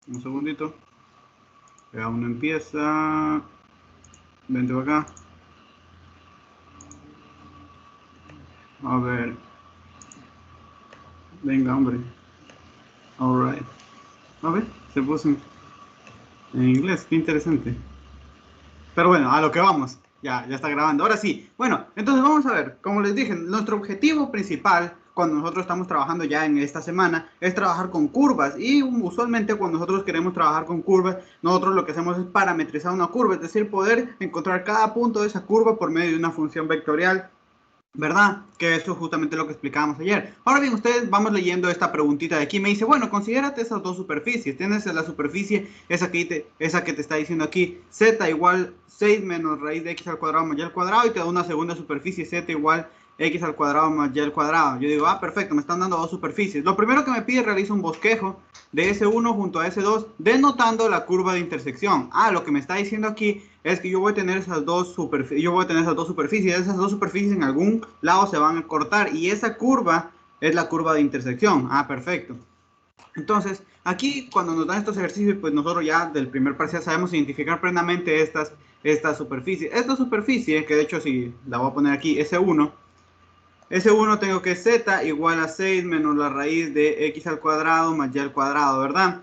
Un segundito. Ya aún no empieza. Vente para acá. A ver. Venga, hombre. Alright. A ver, se puso en inglés. Qué interesante. Pero bueno, a lo que vamos. Ya está grabando. Ahora sí. Bueno, entonces vamos a ver. Como les dije, nuestro objetivo principal cuando nosotros estamos trabajando ya en esta semana es trabajar con curvas. Y usualmente cuando nosotros queremos trabajar con curvas, nosotros lo que hacemos es parametrizar una curva, es decir, poder encontrar cada punto de esa curva por medio de una función vectorial, ¿verdad? Que eso es justamente lo que explicábamos ayer. Ahora bien, ustedes vamos leyendo esta preguntita de aquí. Me dice, bueno, considérate esas dos superficies. Tienes la superficie, esa que te está diciendo aquí, z igual 6 menos raíz de x al cuadrado más y al cuadrado, y te da una segunda superficie, z igual x al cuadrado más y al cuadrado. Yo digo, perfecto, me están dando dos superficies. Lo primero que me pide, realiza un bosquejo de S1 junto a S2, denotando la curva de intersección. Lo que me está diciendo aquí es que yo voy a tener esas dos superficies, esas dos superficies en algún lado se van a cortar, y esa curva es la curva de intersección. Perfecto. Entonces, aquí cuando nos dan estos ejercicios, pues nosotros ya del primer parcial sabemos identificar plenamente estas superficies. Esta superficie, que de hecho si la voy a poner aquí, S1 tengo que z igual a 6 menos la raíz de x al cuadrado más y al cuadrado, ¿verdad?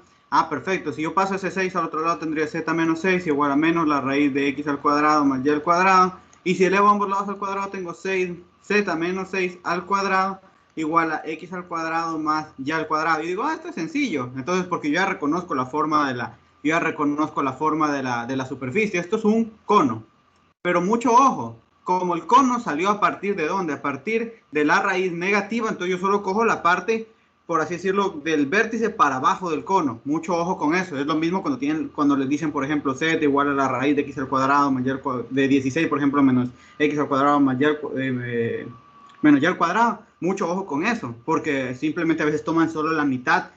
Perfecto. Si yo paso ese 6 al otro lado, tendría z menos 6 igual a menos la raíz de x al cuadrado más y al cuadrado. Y si elevo ambos lados al cuadrado, tengo 6, z menos 6 al cuadrado igual a x al cuadrado más y al cuadrado. Y digo, esto es sencillo. Entonces, porque yo ya reconozco la forma de la superficie. Esto es un cono. Pero mucho ojo, como el cono salió a partir de ¿dónde? A partir de la raíz negativa, entonces yo solo cojo la parte, por así decirlo, del vértice para abajo del cono. Mucho ojo con eso. Es lo mismo cuando les dicen, por ejemplo, z igual a la raíz de x al cuadrado de 16, por ejemplo, menos x al cuadrado menos y al cuadrado. Mucho ojo con eso, porque simplemente a veces toman solo la mitad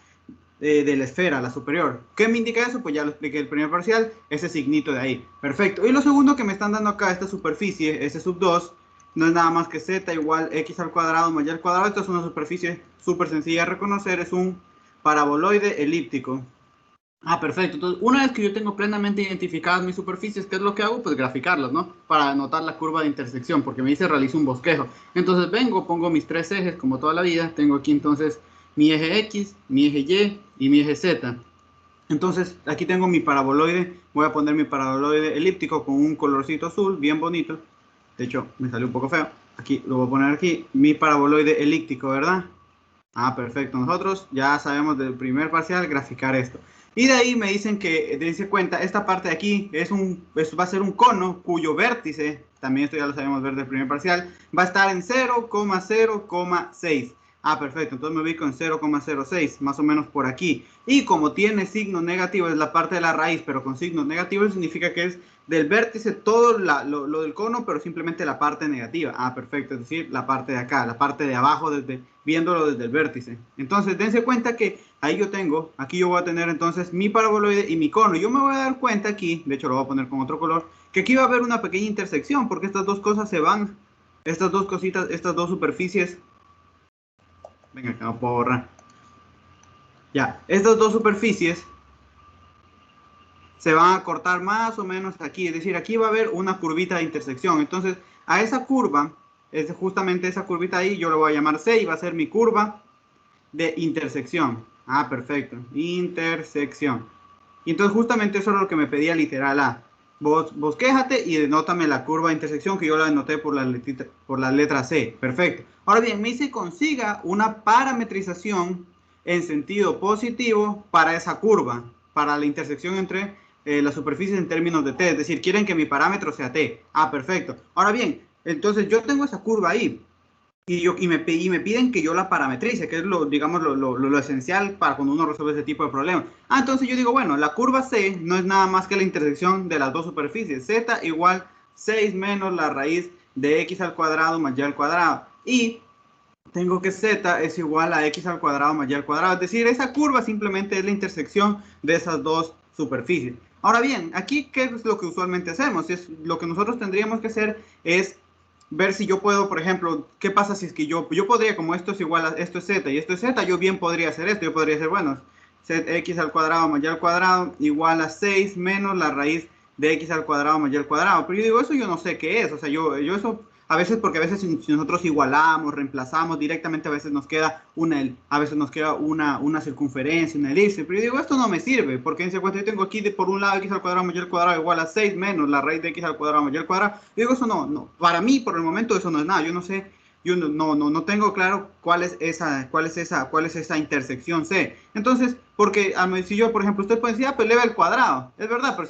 de la esfera, la superior. ¿Qué me indica eso? Pues ya lo expliqué el primer parcial, ese signito de ahí. Perfecto. Y lo segundo que me están dando acá, esta superficie, S sub 2, no es nada más que z igual x al cuadrado más y al cuadrado. Esto es una superficie súper sencilla de reconocer, es un paraboloide elíptico. Perfecto. Entonces, una vez que yo tengo plenamente identificadas mis superficies, ¿qué es lo que hago? Pues graficarlas, ¿no? Para anotar la curva de intersección, porque me dice realizo un bosquejo. Entonces vengo, pongo mis tres ejes, como toda la vida. Tengo aquí entonces mi eje X, mi eje Y y mi eje Z. Entonces, aquí tengo mi paraboloide. Voy a poner mi paraboloide elíptico con un colorcito azul, bien bonito. De hecho, me salió un poco feo. Aquí, lo voy a poner aquí. Mi paraboloide elíptico, ¿verdad? Perfecto. Nosotros ya sabemos del primer parcial graficar esto. Y de ahí me dicen que, dense cuenta, esta parte de aquí va a ser un cono cuyo vértice, también esto ya lo sabemos ver del primer parcial, va a estar en 0,0,6. Perfecto. Entonces me ubico en 0,06, más o menos por aquí. Y como tiene signo negativo, es la parte de la raíz, pero con signos negativos significa que es del vértice todo lo del cono, pero simplemente la parte negativa. Perfecto. Es decir, la parte de acá, la parte de abajo, viéndolo desde el vértice. Entonces, dense cuenta que ahí aquí yo voy a tener entonces mi paraboloide y mi cono. Yo me voy a dar cuenta aquí, de hecho lo voy a poner con otro color, que aquí va a haber una pequeña intersección, porque estas dos cosas se van, estas dos cositas, estas dos superficies. Venga, acá no puedo borrar. Ya, estas dos superficies se van a cortar más o menos aquí, es decir, aquí va a haber una curvita de intersección. Entonces, a esa curva, es justamente esa curvita ahí, yo lo voy a llamar C y va a ser mi curva de intersección. Perfecto. Intersección. Y entonces justamente eso es lo que me pedía literal A. Vos quéjate y denótame la curva de intersección, que yo la denoté por la letra C. Perfecto. Ahora bien, me dice consiga una parametrización en sentido positivo para esa curva, para la intersección entre las superficies en términos de T. Es decir, quieren que mi parámetro sea T. Perfecto. Ahora bien, entonces yo tengo esa curva ahí. Y me piden que yo la parametrice, que es digamos, lo esencial para cuando uno resuelve ese tipo de problemas. Entonces yo digo, bueno, la curva C no es nada más que la intersección de las dos superficies. Z igual 6 menos la raíz de x al cuadrado más y al cuadrado. Y tengo que z es igual a x al cuadrado más y al cuadrado. Es decir, esa curva simplemente es la intersección de esas dos superficies. Ahora bien, aquí, ¿qué es lo que usualmente hacemos? Lo que nosotros tendríamos que hacer es ver si yo puedo, por ejemplo, qué pasa si es que yo podría, como esto es igual a esto es z y esto es z, yo bien podría hacer esto. Yo podría decir, bueno, x al cuadrado más y al cuadrado igual a 6 menos la raíz de x al cuadrado más y al cuadrado. Pero yo digo, eso yo no sé qué es. O sea, yo eso a veces, porque a veces si nosotros igualamos, reemplazamos directamente, a veces nos queda una circunferencia, una elipse. Pero yo digo, esto no me sirve, porque en ese cuenta yo tengo aquí por un lado x al cuadrado más y al cuadrado igual a 6 menos la raíz de x al cuadrado más y al cuadrado. Yo digo, eso no, para mí por el momento eso no es nada. Yo no sé. Yo no tengo claro cuál es esa intersección C. Entonces, porque si yo, por ejemplo, usted puede decir, pues eleva el cuadrado. Es verdad, pero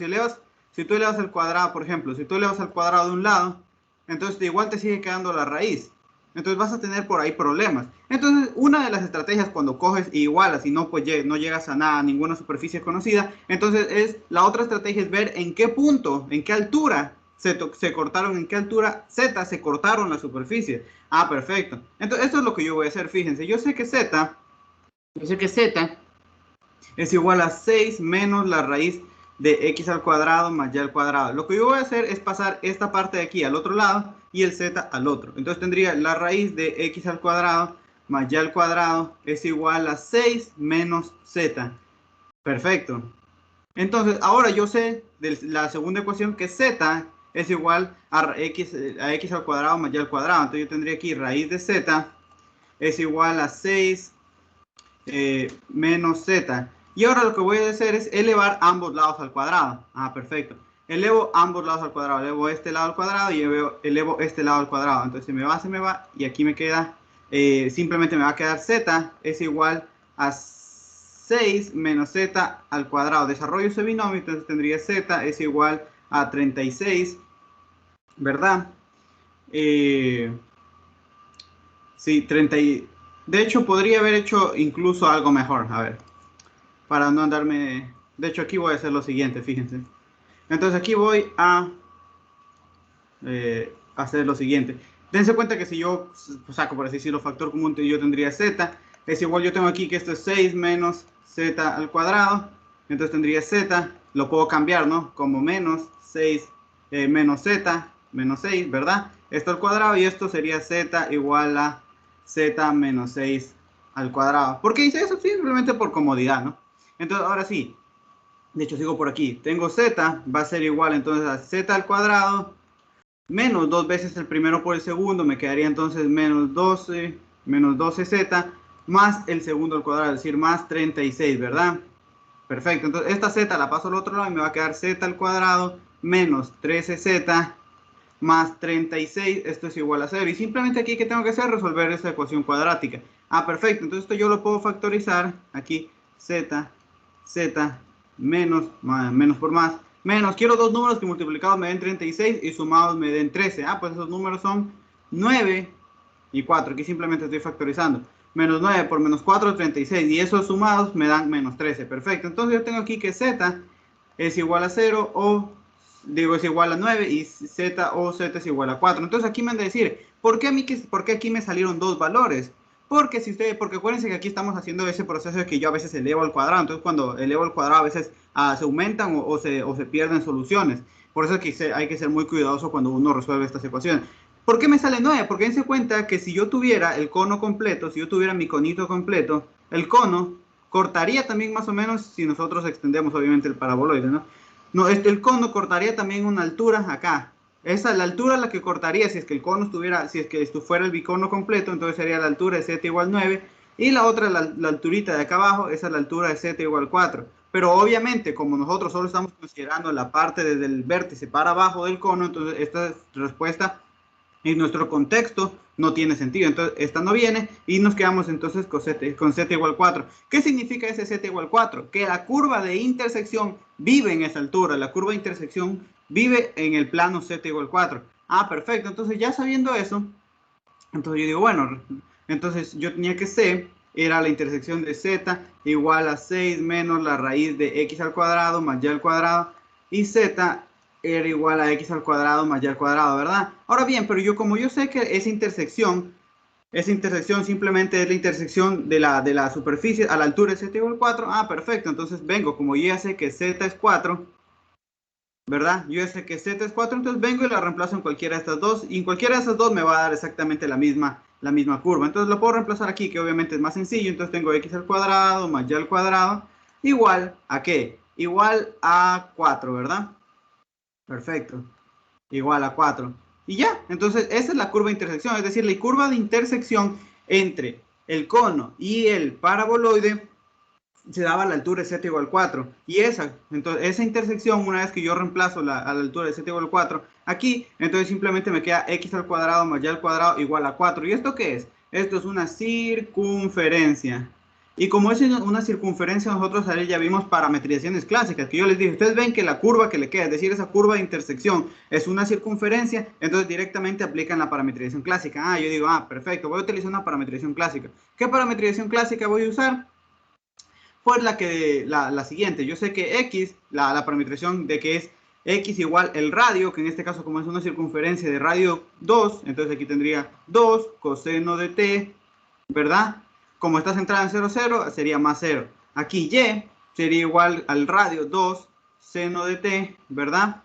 si tú elevas el cuadrado, por ejemplo, si tú elevas el cuadrado de un lado, entonces igual te sigue quedando la raíz. Entonces vas a tener por ahí problemas. Entonces, una de las estrategias cuando coges e igualas y no, pues no llegas a nada, a ninguna superficie conocida, entonces la otra estrategia es ver en qué punto, en qué altura se cortaron, en qué altura Z se cortaron las superficies. Ah, perfecto. Entonces, esto es lo que yo voy a hacer, fíjense. Yo sé que Z es igual a 6 menos la raíz de x al cuadrado más y al cuadrado. Lo que yo voy a hacer es pasar esta parte de aquí al otro lado y el Z al otro. Entonces tendría la raíz de x al cuadrado más y al cuadrado es igual a 6 menos Z. Perfecto. Entonces, ahora yo sé de la segunda ecuación que Z es igual a x al cuadrado más y al cuadrado. Entonces yo tendría aquí raíz de Z es igual a 6 menos Z. Y ahora lo que voy a hacer es elevar ambos lados al cuadrado. Ah, perfecto. Elevo ambos lados al cuadrado. Elevo este lado al cuadrado y elevo este lado al cuadrado. Entonces se me va y aquí me queda, simplemente me va a quedar Z es igual a 6 menos Z al cuadrado. Desarrollo ese binomio, entonces tendría Z es igual a 36, ¿verdad? Sí, 30 y... De hecho, podría haber hecho incluso algo mejor. A ver, para no andarme... De hecho, aquí voy a hacer lo siguiente, fíjense. Entonces aquí voy a hacer lo siguiente. Dense cuenta que si yo saco, por así decirlo, factor común, yo tendría Z. Es igual, yo tengo aquí que esto es 6 menos Z al cuadrado. Entonces tendría Z, lo puedo cambiar, ¿no? Como menos 6 menos Z, menos 6, ¿verdad? Esto al cuadrado y esto sería Z igual a Z menos 6 al cuadrado. ¿Por qué hice eso? Simplemente por comodidad, ¿no? Entonces, ahora sí. De hecho, sigo por aquí. Tengo Z, va a ser igual entonces a Z al cuadrado menos 2 veces el primero por el segundo, me quedaría entonces menos 12Z, más el segundo al cuadrado, es decir, más 36, ¿verdad? Perfecto, entonces esta Z la paso al otro lado y me va a quedar Z al cuadrado menos 13Z más 36, esto es igual a 0. Y simplemente aquí, ¿qué tengo que hacer? Resolver esta ecuación cuadrática. Ah, perfecto, entonces esto yo lo puedo factorizar, aquí Z menos por más, menos, quiero dos números que multiplicados me den 36 y sumados me den 13. Ah, pues esos números son 9 y 4. Aquí simplemente estoy factorizando. Menos 9 por menos 4, 36. Y esos sumados me dan menos 13. Perfecto. Entonces yo tengo aquí que Z es igual a 0 o, es igual a 9 y Z es igual a 4. Entonces aquí me han de decir, ¿por qué aquí me salieron dos valores? Porque acuérdense que aquí estamos haciendo ese proceso de que yo a veces elevo al cuadrado. Entonces cuando elevo al cuadrado a veces se aumentan o se pierden soluciones. Por eso es que hay que ser muy cuidadoso cuando uno resuelve estas ecuaciones. ¿Por qué me sale 9? Porque dense cuenta que si yo tuviera el cono completo, si yo tuviera mi conito completo, el cono cortaría también más o menos, si nosotros extendemos obviamente el paraboloide, ¿no? No, el cono cortaría también una altura acá. Esa es la altura la que cortaría si es que el cono si es que esto fuera el bicono completo, entonces sería la altura de Z igual 9. Y la otra, la alturita de acá abajo, esa es la altura de Z igual 4. Pero obviamente, como nosotros solo estamos considerando la parte desde el vértice para abajo del cono, entonces esta respuesta en nuestro contexto no tiene sentido. Entonces, esta no viene y nos quedamos entonces con Z igual 4. ¿Qué significa ese Z igual 4? Que la curva de intersección vive en esa altura. La curva de intersección vive en el plano Z igual 4. Ah, perfecto. Entonces, ya sabiendo eso, entonces yo digo, bueno, entonces yo tenía que C era la intersección de Z igual a 6 menos la raíz de X al cuadrado más Y al cuadrado. Y Z era igual a X al cuadrado más Y al cuadrado, ¿verdad? Ahora bien, pero como yo sé que esa intersección simplemente es la intersección de la superficie a la altura de Z igual 4. Ah, perfecto. Entonces vengo, como yo ya sé que Z es 4, ¿verdad? Yo ya sé que Z es 4, entonces vengo y la reemplazo en cualquiera de estas dos. Y en cualquiera de estas dos me va a dar exactamente la misma curva. Entonces lo puedo reemplazar aquí, que obviamente es más sencillo. Entonces tengo X al cuadrado más Y al cuadrado. igual a ¿qué? Igual a 4, ¿verdad? Perfecto. Igual a 4. Y ya, entonces esa es la curva de intersección, es decir, la curva de intersección entre el cono y el paraboloide se daba a la altura de z igual 4. Y entonces esa intersección, una vez que yo reemplazo a la altura de z igual 4 aquí, entonces simplemente me queda x al cuadrado más y al cuadrado igual a 4. ¿Y esto qué es? Esto es una circunferencia. Y como es una circunferencia, nosotros ahí ya vimos parametrizaciones clásicas, que yo les dije, ustedes ven que la curva que le queda, es decir, esa curva de intersección es una circunferencia, entonces directamente aplican la parametrización clásica. Yo digo, perfecto, voy a utilizar una parametrización clásica. ¿Qué parametrización clásica voy a usar? Pues la siguiente. Yo sé que x, la parametrización de que es x igual el radio, que en este caso como es una circunferencia de radio 2, entonces aquí tendría 2 coseno de t, ¿verdad? Como está centrada en 0, 0, sería más 0. Aquí y sería igual al radio 2 seno de t, ¿verdad?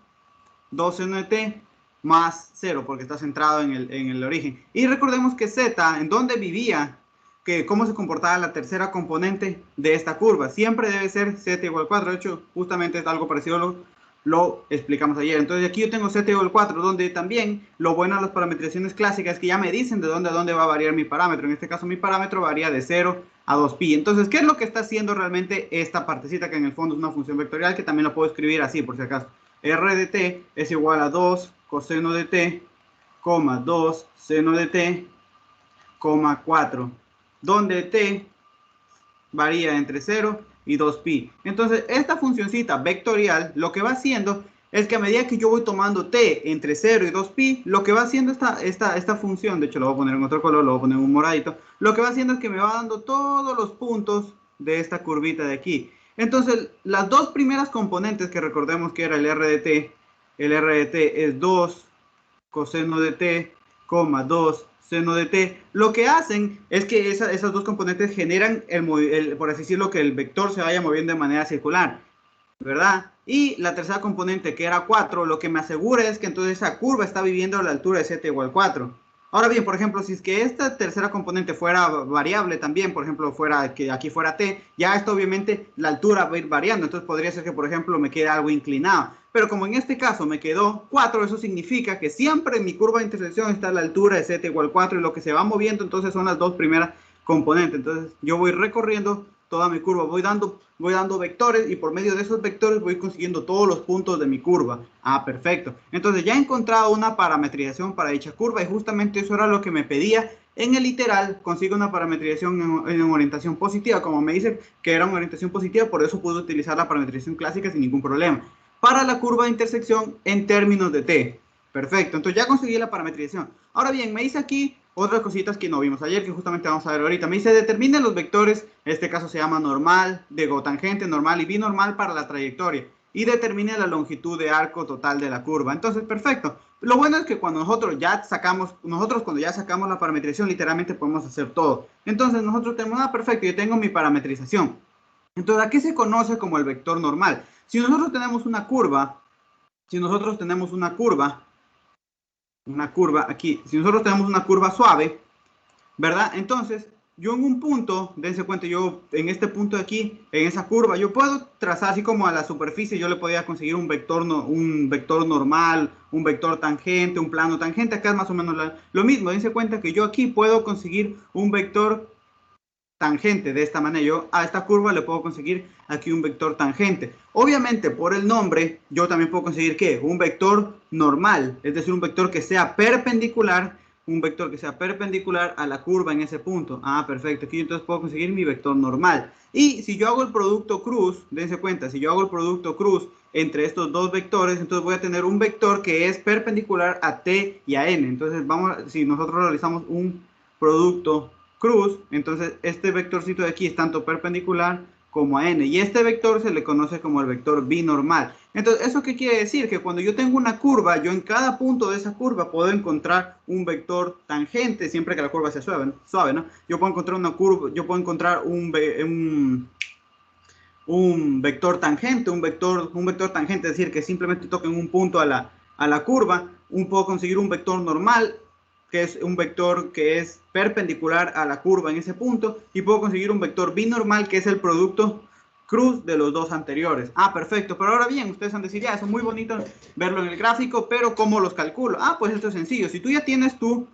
2 seno de t más 0, porque está centrado en el origen. Y recordemos que z, ¿en dónde vivía? Que cómo se comportaba la tercera componente de esta curva. Siempre debe ser z igual 4. De hecho, justamente es algo parecido lo explicamos ayer. Entonces aquí yo tengo z igual 4, donde también lo bueno de las parametrizaciones clásicas es que ya me dicen de dónde a dónde va a variar mi parámetro. En este caso mi parámetro varía de 0 a 2pi. Entonces, ¿qué es lo que está haciendo realmente esta partecita que en el fondo es una función vectorial que también lo puedo escribir así por si acaso? R de t es igual a 2 coseno de t, 2 seno de t, 4, donde t varía entre 0 y 2pi. Entonces, esta funcioncita vectorial lo que va haciendo es que a medida que yo voy tomando t entre 0 y 2pi, lo que va haciendo esta función, de hecho lo voy a poner en otro color, lo voy a poner en un moradito, lo que va haciendo es que me va dando todos los puntos de esta curvita de aquí. Entonces, las dos primeras componentes que recordemos que era el r de t es 2 coseno de t, 2 seno de t, lo que hacen es que esas dos componentes generan, por así decirlo, que el vector se vaya moviendo de manera circular, ¿verdad? Y la tercera componente, que era 4, lo que me asegura es que entonces esa curva está viviendo a la altura de z igual 4. Ahora bien, por ejemplo, si es que esta tercera componente fuera variable también, por ejemplo, fuera que aquí fuera t, ya esto obviamente la altura va a ir variando, entonces podría ser que, por ejemplo, me quede algo inclinado. Pero como en este caso me quedó 4, eso significa que siempre en mi curva de intersección está a la altura de z igual 4 y lo que se va moviendo entonces son las dos primeras componentes. Entonces yo voy recorriendo toda mi curva, voy dando vectores y por medio de esos vectores voy consiguiendo todos los puntos de mi curva. Perfecto. Entonces ya he encontrado una parametrización para dicha curva y justamente eso era lo que me pedía. En el literal consigo una parametrización en orientación positiva, como me dice que era una orientación positiva, por eso pude utilizar la parametrización clásica sin ningún problema. Para la curva de intersección en términos de t. Perfecto, entonces ya conseguí la parametrización. Ahora bien, me dice aquí otras cositas que no vimos ayer, que justamente vamos a ver ahorita. Me dice, determinen los vectores, en este caso se llama normal, digo tangente, normal y binormal para la trayectoria. Y determine la longitud de arco total de la curva. Entonces, perfecto. Lo bueno es que cuando nosotros cuando ya sacamos la parametrización, literalmente podemos hacer todo. Entonces, nosotros tenemos, perfecto, yo tengo mi parametrización. Entonces, ¿a qué se conoce como el vector normal? Si nosotros tenemos una curva, aquí, si nosotros tenemos una curva suave, ¿verdad? Entonces, yo en un punto, dense cuenta, yo en este punto de aquí, en esa curva, yo puedo trazar así como a la superficie, yo le podía conseguir un vector normal, un vector tangente, un plano tangente, acá es más o menos lo mismo, dense cuenta que yo aquí puedo conseguir un vector tangente de esta manera. Yo a esta curva le puedo conseguir aquí un vector tangente. Obviamente por el nombre yo también puedo conseguir ¿qué? Un vector normal, es decir, un vector que sea perpendicular, a la curva en ese punto. Perfecto, aquí entonces puedo conseguir mi vector normal. Y si yo hago el producto cruz, dense cuenta, si yo hago el producto cruz entre estos dos vectores, entonces voy a tener un vector que es perpendicular a t y a n. Entonces si nosotros realizamos un producto cruz, entonces este vectorcito de aquí es tanto perpendicular como a n, y este vector se le conoce como el vector binormal. Entonces, ¿eso qué quiere decir? Que cuando yo tengo una curva, yo en cada punto de esa curva puedo encontrar un vector tangente, siempre que la curva sea suave, ¿no? Yo puedo encontrar una curva, yo puedo encontrar un vector tangente, un vector tangente, es decir, que simplemente toquen un punto a la curva. Puedo conseguir un vector normal, que es un vector que es perpendicular a la curva en ese punto, y puedo conseguir un vector binormal, que es el producto cruz de los dos anteriores. Ah, perfecto. Pero ahora bien, ustedes han de decir, ya, eso es muy bonito verlo en el gráfico, pero ¿cómo los calculo? Ah, pues esto es sencillo. Si tú ya tienes tu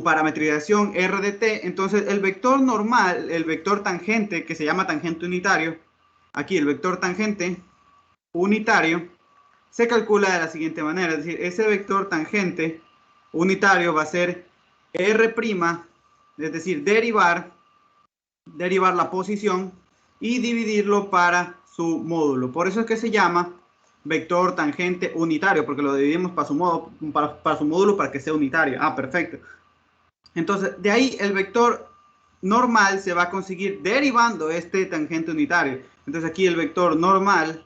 parametrización R de t, entonces el vector normal, el vector tangente, que se llama tangente unitario, aquí el vector tangente unitario, se calcula de la siguiente manera, es decir, ese vector tangente unitario va a ser R', es decir, derivar la posición y dividirlo para su módulo. Por eso es que se llama vector tangente unitario, porque lo dividimos para su módulo para que sea unitario. Ah, perfecto. Entonces, de ahí el vector normal se va a conseguir derivando este tangente unitario. Entonces aquí el vector normal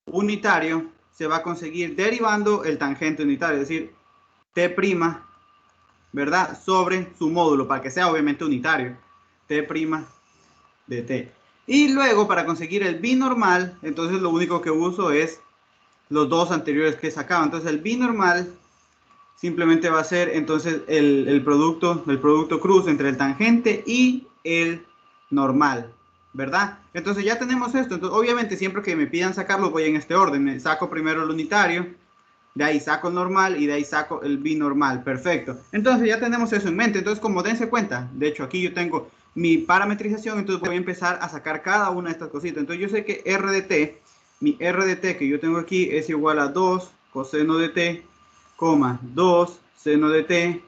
unitario se va a conseguir derivando el tangente unitario, es decir, t', ¿verdad? Sobre su módulo, para que sea obviamente unitario. T' de t. Y luego para conseguir el binormal, entonces lo único que uso es los dos anteriores que he sacado. Entonces el binormal simplemente va a ser entonces el producto cruz entre el tangente y el normal, ¿verdad? Entonces ya tenemos esto. Entonces obviamente siempre que me pidan sacarlo voy en este orden. Me saco primero el unitario, de ahí saco el normal y de ahí saco el binormal. Perfecto. Entonces ya tenemos eso en mente. Entonces como dense cuenta, de hecho aquí yo tengo mi parametrización, entonces voy a empezar a sacar cada una de estas cositas. Entonces yo sé que R de t, mi R de t que yo tengo aquí es igual a 2 coseno de t, 2 seno de t,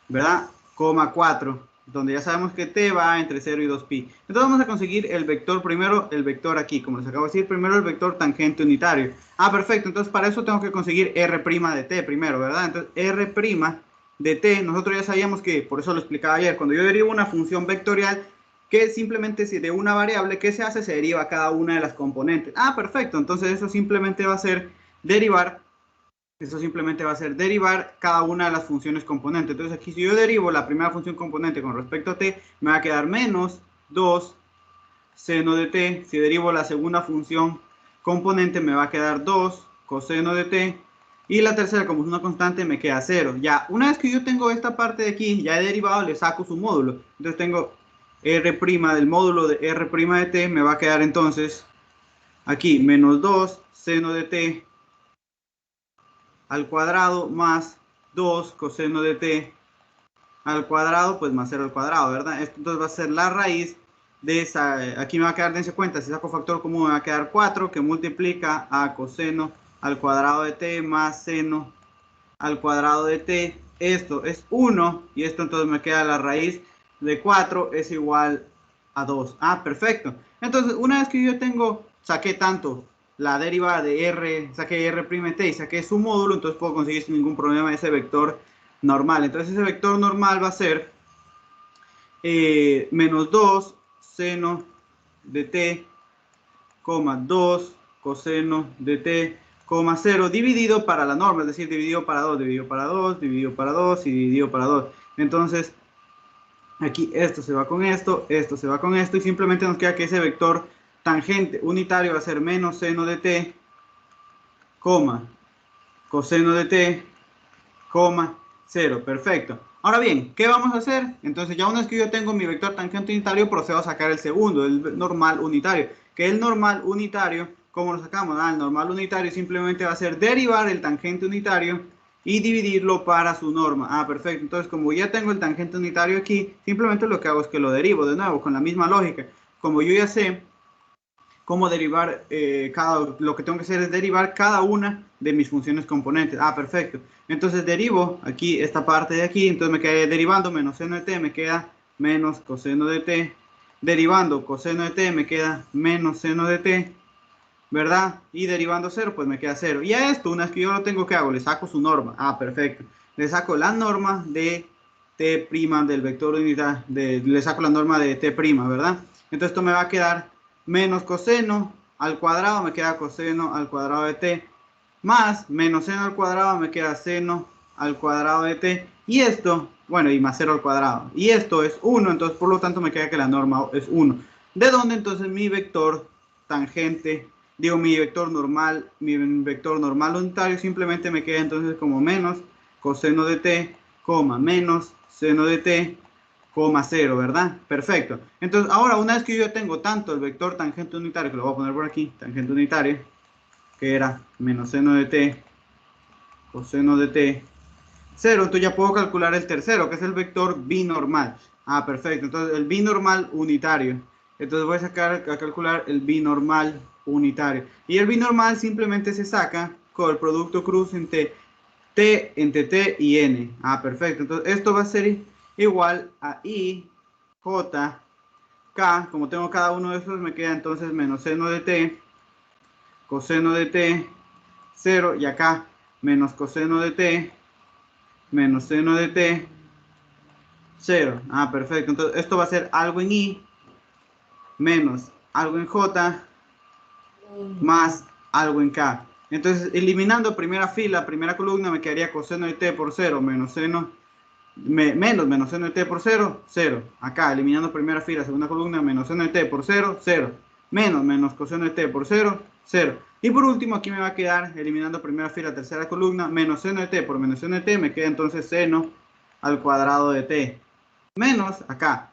¿verdad? 4, donde ya sabemos que t va entre 0 y 2pi. Entonces vamos a conseguir el vector primero, el vector aquí, como les acabo de decir, primero el vector tangente unitario. Ah, perfecto, entonces para eso tengo que conseguir R' de t primero, ¿verdad? Entonces R' de t, nosotros ya sabíamos que, por eso lo explicaba ayer, cuando yo derivo una función vectorial, que simplemente si de una variable, ¿qué se hace? Se deriva cada una de las componentes. Ah, perfecto, entonces eso simplemente va a ser derivar. Eso simplemente va a ser derivar cada una de las funciones componentes. Entonces aquí si yo derivo la primera función componente con respecto a t, me va a quedar menos 2 seno de t. Si derivo la segunda función componente, me va a quedar 2 coseno de t. Y la tercera, como es una constante, me queda 0. Ya, una vez que yo tengo esta parte de aquí, ya he derivado, le saco su módulo. Entonces tengo R' del módulo de R' de t, me va a quedar entonces aquí menos 2 seno de t al cuadrado más 2 coseno de t al cuadrado, pues más 0 al cuadrado, ¿verdad? Esto entonces va a ser la raíz de esa, aquí me va a quedar, dense cuenta, si saco factor común me va a quedar 4, que multiplica a coseno al cuadrado de t más seno al cuadrado de t. Esto es 1, y esto entonces me queda la raíz de 4 es igual a 2. Ah, perfecto. Entonces, una vez que yo saqué tanto la derivada de r, saqué r't y saqué su módulo, entonces puedo conseguir sin ningún problema ese vector normal. Entonces ese vector normal va a ser menos 2 seno de t, 2 coseno de t, 0 dividido para la norma, es decir, dividido para 2, dividido para 2, dividido para 2 y dividido para 2. Entonces, aquí esto se va con esto se va con esto, y simplemente nos queda que ese vector tangente unitario va a ser menos seno de t, coseno de t, 0. Perfecto. Ahora bien, ¿qué vamos a hacer? Entonces ya una vez que yo tengo mi vector tangente unitario, procedo a sacar el segundo, el normal unitario. Que el normal unitario, ¿cómo lo sacamos? El normal unitario simplemente va a ser derivar el tangente unitario y dividirlo para su norma. Ah, perfecto. Entonces como ya tengo el tangente unitario aquí, simplemente lo que hago es que lo derivo de nuevo con la misma lógica. Como yo ya sé cómo derivar, lo que tengo que hacer es derivar cada una de mis funciones componentes. Ah, perfecto. Entonces derivo aquí esta parte de aquí, entonces me queda derivando menos seno de t, me queda menos coseno de t. Derivando coseno de t me queda menos seno de t, ¿verdad? Y derivando 0, pues me queda 0. Y a esto, una vez que yo lo tengo, ¿qué hago? Le saco su norma. Ah, perfecto. Le saco la norma de t' del vector unidad, le saco la norma de t', ¿verdad? Entonces esto me va a quedar menos coseno al cuadrado, me queda coseno al cuadrado de t, más menos seno al cuadrado, me queda seno al cuadrado de t, y esto, bueno, y más 0 al cuadrado, y esto es 1, entonces por lo tanto me queda que la norma es 1, de donde entonces mi vector tangente, digo mi vector normal unitario simplemente me queda entonces como menos coseno de t, menos seno de t, coma 0, ¿verdad? Perfecto. Entonces, ahora, una vez que yo ya tengo tanto el vector tangente unitario, que lo voy a poner por aquí, tangente unitario, que era menos seno de t, coseno de t, 0, entonces ya puedo calcular el tercero, que es el vector binormal. Ah, perfecto. Entonces, el binormal unitario. Entonces, voy a sacar a calcular el binormal unitario. Y el binormal simplemente se saca con el producto cruz entre t y n. Ah, perfecto. Entonces, esto va a ser igual a i, j, k. Como tengo cada uno de estos, me queda entonces menos seno de t, coseno de t, 0. Y acá, menos coseno de t, menos seno de t, 0. Ah, perfecto. Entonces, esto va a ser algo en i, menos algo en j, más algo en k. Entonces, eliminando primera fila, primera columna, me quedaría coseno de t por 0, menos seno menos seno de t por 0, 0. Acá, eliminando primera fila, segunda columna, menos seno de t por 0, 0. Menos coseno de t por 0, 0. Y por último, aquí me va a quedar, eliminando primera fila, tercera columna, menos seno de t por menos seno de t, me queda entonces seno al cuadrado de t. Menos, acá,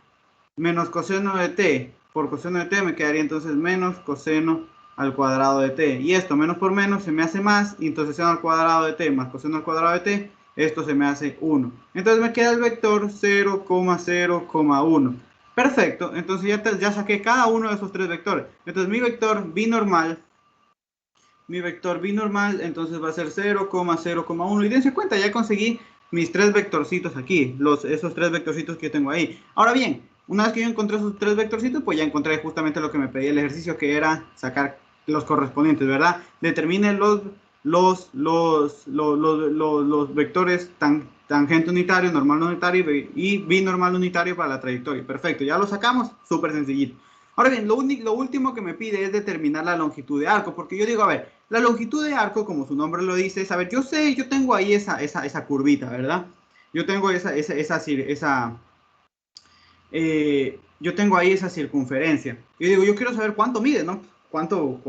menos coseno de t por coseno de t, me quedaría entonces menos coseno al cuadrado de t. Y esto, menos por menos, se me hace más, y entonces seno al cuadrado de t más coseno al cuadrado de t, esto se me hace 1. Entonces me queda el vector 0,0,1. Perfecto, entonces ya saqué cada uno de esos tres vectores. Entonces mi vector binormal entonces va a ser 0,0,1. Y dense cuenta, ya conseguí mis tres vectorcitos aquí, esos tres vectorcitos que yo tengo ahí. Ahora bien, una vez que yo encontré esos tres vectorcitos, pues ya encontré justamente lo que me pedía el ejercicio, que era sacar los correspondientes, ¿verdad? Determine los vectores tangente unitario, normal unitario y binormal unitario para la trayectoria. Perfecto, ya lo sacamos, súper sencillito. Ahora bien, lo último que me pide es determinar la longitud de arco, porque yo digo, a ver, la longitud de arco, como su nombre lo dice, es, a ver, yo tengo ahí esa curvita, ¿verdad? Yo tengo yo tengo ahí esa circunferencia. Yo digo, yo quiero saber cuánto mide, ¿no? Cuánto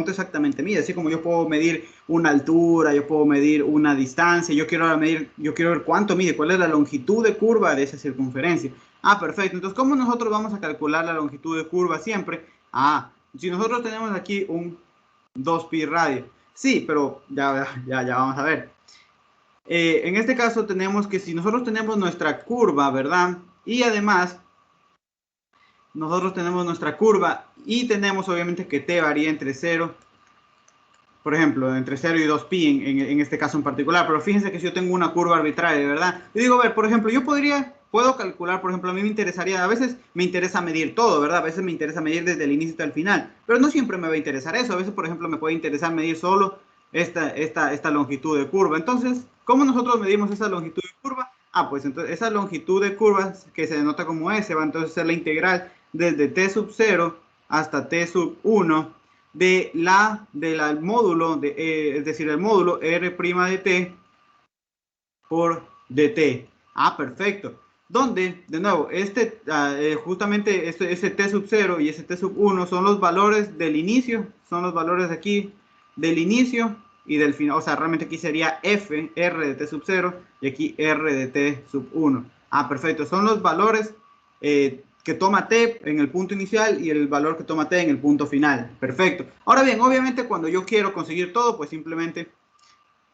exactamente mide. Así como yo puedo medir una altura, yo puedo medir una distancia, yo quiero ver cuánto mide, cuál es la longitud de curva de esa circunferencia. Ah, perfecto. Entonces, ¿cómo nosotros vamos a calcular la longitud de curva siempre? Ah, si nosotros tenemos aquí un 2pi radio. Sí, pero ya vamos a ver. En este caso tenemos que si nosotros tenemos nuestra curva, ¿verdad? Y además nosotros tenemos nuestra curva y tenemos obviamente que t varía entre 0, por ejemplo, entre 0 y 2pi en este caso en particular, pero fíjense que si yo tengo una curva arbitraria, ¿verdad? Yo digo, a ver, por ejemplo, puedo calcular, por ejemplo, a mí me interesaría, a veces me interesa medir todo, ¿verdad? A veces me interesa medir desde el inicio hasta el final, pero no siempre me va a interesar eso, a veces, por ejemplo, me puede interesar medir solo esta longitud de curva. Entonces, ¿cómo nosotros medimos esa longitud de curva? Ah, pues entonces esa longitud de curva que se denota como S va entonces a ser la integral desde t sub 0 hasta t sub 1 del módulo, es decir, el módulo R' de t por dt. Ah, perfecto. Donde, de nuevo, justamente ese t sub 0 y ese t sub 1 son los valores del inicio, son los valores aquí del inicio y del final. O sea, realmente aquí sería f, r de t sub 0 y aquí r de t sub 1. Ah, perfecto. Son los valores que toma t en el punto inicial y el valor que toma t en el punto final. Perfecto. Ahora bien, obviamente cuando yo quiero conseguir todo, pues simplemente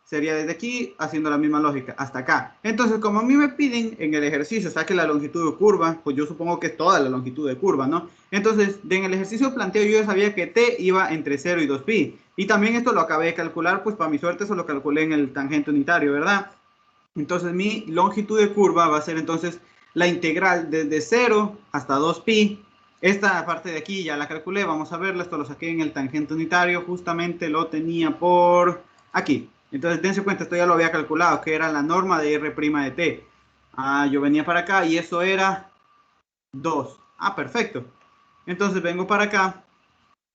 sería desde aquí haciendo la misma lógica hasta acá. Entonces, como a mí me piden en el ejercicio saque la longitud de curva, pues yo supongo que es toda la longitud de curva, ¿no? Entonces, en el ejercicio planteo yo ya sabía que t iba entre 0 y 2pi. Y también esto lo acabé de calcular, pues para mi suerte eso lo calculé en el tangente unitario, ¿verdad? Entonces mi longitud de curva va a ser entonces la integral desde 0 hasta 2pi. Esta parte de aquí ya la calculé, vamos a verla, esto lo saqué en el tangente unitario, justamente lo tenía por aquí. Entonces dense cuenta, esto ya lo había calculado, que era la norma de R' de t. Ah, yo venía para acá y eso era 2. Ah, perfecto. Entonces vengo para acá,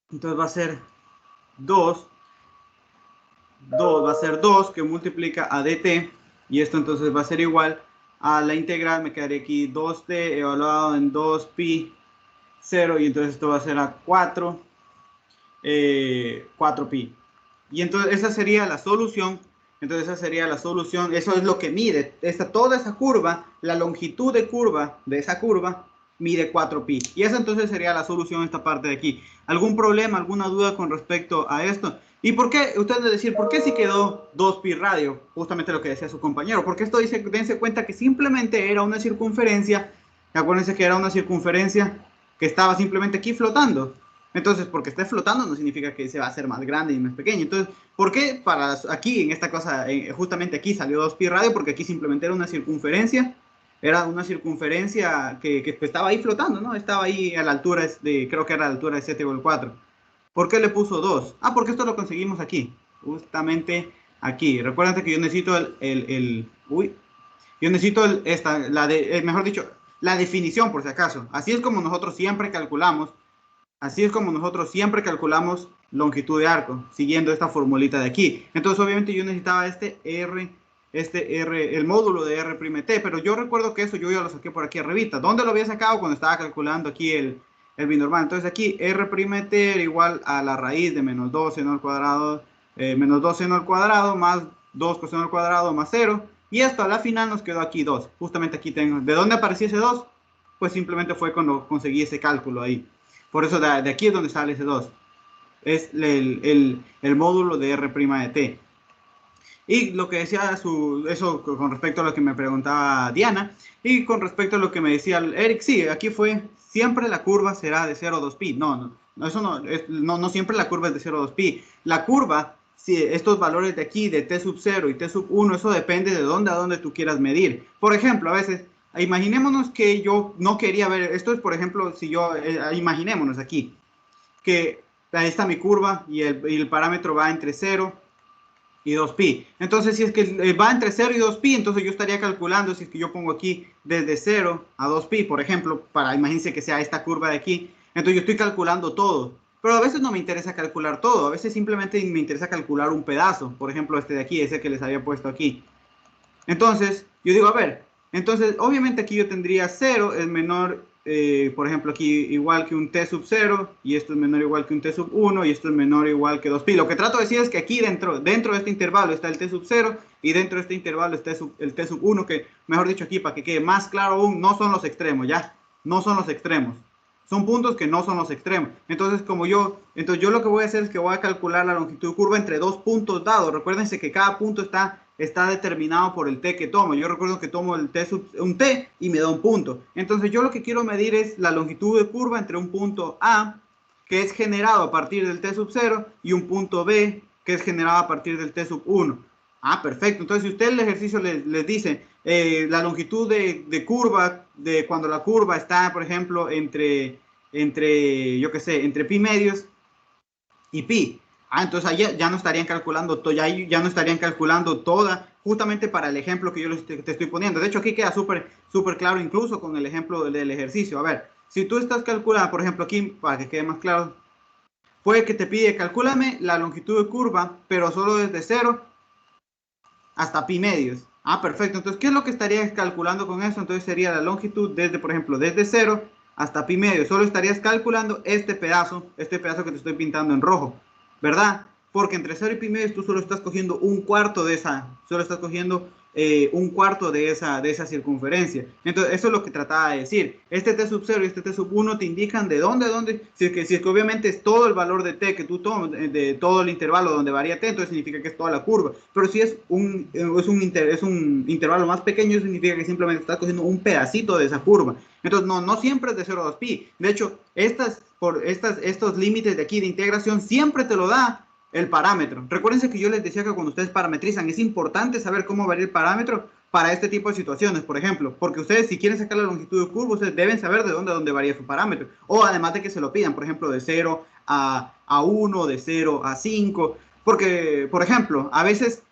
entonces va a ser 2 va a ser 2 que multiplica a dt y esto entonces va a ser igual a la integral, me quedaría aquí 2t evaluado en 2pi 0 y entonces esto va a ser a 4pi. Y entonces esa sería la solución Entonces esa sería la solución, eso es lo que mide, toda esa curva, la longitud de curva de esa curva mide 4pi. Y esa entonces sería la solución, esta parte de aquí. ¿Algún problema, alguna duda con respecto a esto? ¿Y por qué, ustedes decir, por qué si quedó 2pi radio? Justamente lo que decía su compañero. Porque esto dice, dense cuenta que simplemente era una circunferencia, acuérdense que era una circunferencia que estaba simplemente aquí flotando. Entonces, porque esté flotando no significa que se va a hacer más grande y más pequeño. Entonces, ¿por qué para aquí, en esta cosa, justamente aquí salió 2pi radio? Porque aquí simplemente era una circunferencia que estaba ahí flotando, ¿no? Estaba ahí a la altura creo que era a la altura de 7 o el 4. ¿Por qué le puso 2? Ah, porque esto lo conseguimos aquí, justamente aquí. Recuerden que yo necesito yo necesito mejor dicho, la definición por si acaso. Así es como nosotros siempre calculamos longitud de arco, siguiendo esta formulita de aquí. Entonces, obviamente, yo necesitaba el módulo de R'T, pero yo recuerdo que eso yo ya lo saqué por aquí arribita. ¿Dónde lo había sacado? Cuando estaba calculando aquí el binormal. Entonces, aquí R'T era igual a la raíz de menos 2 seno al cuadrado, menos 2 seno al cuadrado, más 2 coseno al cuadrado, más 0. Y esto a la final nos quedó aquí 2. Justamente aquí tengo. ¿De dónde apareció ese 2? Pues simplemente fue cuando conseguí ese cálculo ahí. Por eso de aquí es donde sale ese 2. Es el módulo de R'T. Y lo que decía eso con respecto a lo que me preguntaba Diana, y con respecto a lo que me decía Eric, sí, aquí fue, siempre la curva será de 0 a 2pi. Eso no siempre la curva es de 0 a 2pi. La curva, si estos valores de aquí, de t sub 0 y t sub 1, eso depende de dónde a dónde tú quieras medir. Por ejemplo, a veces, imaginémonos que yo no quería ver, esto es por ejemplo, si yo, imaginémonos aquí, que ahí está mi curva y el parámetro va entre 0 y 2pi. Entonces, si es que va entre 0 y 2pi, entonces yo estaría calculando, si es que yo pongo aquí desde 0 a 2pi, por ejemplo, imagínense que sea esta curva de aquí, entonces yo estoy calculando todo. Pero a veces no me interesa calcular todo, a veces simplemente me interesa calcular un pedazo, por ejemplo este de aquí, ese que les había puesto aquí. Entonces, yo digo, a ver, entonces obviamente aquí yo tendría 0 es menor, por ejemplo aquí igual que un t sub 0, y esto es menor o igual que un t sub 1, y esto es menor o igual que 2pi. Lo que trato de decir es que aquí dentro de este intervalo está el t sub 0, y dentro de este intervalo está el t sub 1, que mejor dicho aquí, para que quede más claro aún, no son los extremos, ¿ya? No son los extremos. Son puntos que no son los extremos. Entonces yo lo que voy a hacer es que voy a calcular la longitud de curva entre dos puntos dados. Recuérdense que cada punto está determinado por el t que tomo. Yo recuerdo que tomo un t y me da un punto. Entonces yo lo que quiero medir es la longitud de curva entre un punto A, que es generado a partir del t sub 0, y un punto B, que es generado a partir del t sub 1. Ah, perfecto. Entonces, si usted el ejercicio les dice la longitud de curva, de cuando la curva está, por ejemplo, yo qué sé, entre pi medios y pi. Ah, entonces ahí ya no estarían calculando, ya no estarían calculando toda, justamente para el ejemplo que yo te estoy poniendo. De hecho, aquí queda súper claro, incluso con el ejemplo del ejercicio. A ver, si tú estás calculando, por ejemplo, aquí, para que quede más claro, puede que te pide, calcúlame la longitud de curva, pero solo desde 0 hasta pi medios. Ah, perfecto. Entonces, ¿qué es lo que estarías calculando con eso? Entonces sería la longitud desde, por ejemplo, desde 0 hasta pi medios. Solo estarías calculando este pedazo que te estoy pintando en rojo, ¿verdad? Porque entre 0 y pi medios tú solo estás cogiendo un cuarto de esa circunferencia. Entonces, eso es lo que trataba de decir. Este t sub 0 y este t sub 1 te indican de dónde, si es que obviamente es todo el valor de t que tú tomas, de todo el intervalo donde varía t, entonces significa que es toda la curva. Pero si es un intervalo más pequeño, significa que simplemente estás cogiendo un pedacito de esa curva. Entonces, no siempre es de 0 a 2pi. De hecho, estos límites de aquí de integración siempre te lo da el parámetro. Recuérdense que yo les decía que cuando ustedes parametrizan es importante saber cómo varía el parámetro para este tipo de situaciones, por ejemplo, porque ustedes si quieren sacar la longitud de curva, ustedes deben saber de dónde varía su parámetro, o además de que se lo pidan, por ejemplo, de 0 a 1, de 0 a 5, porque, por ejemplo, a veces,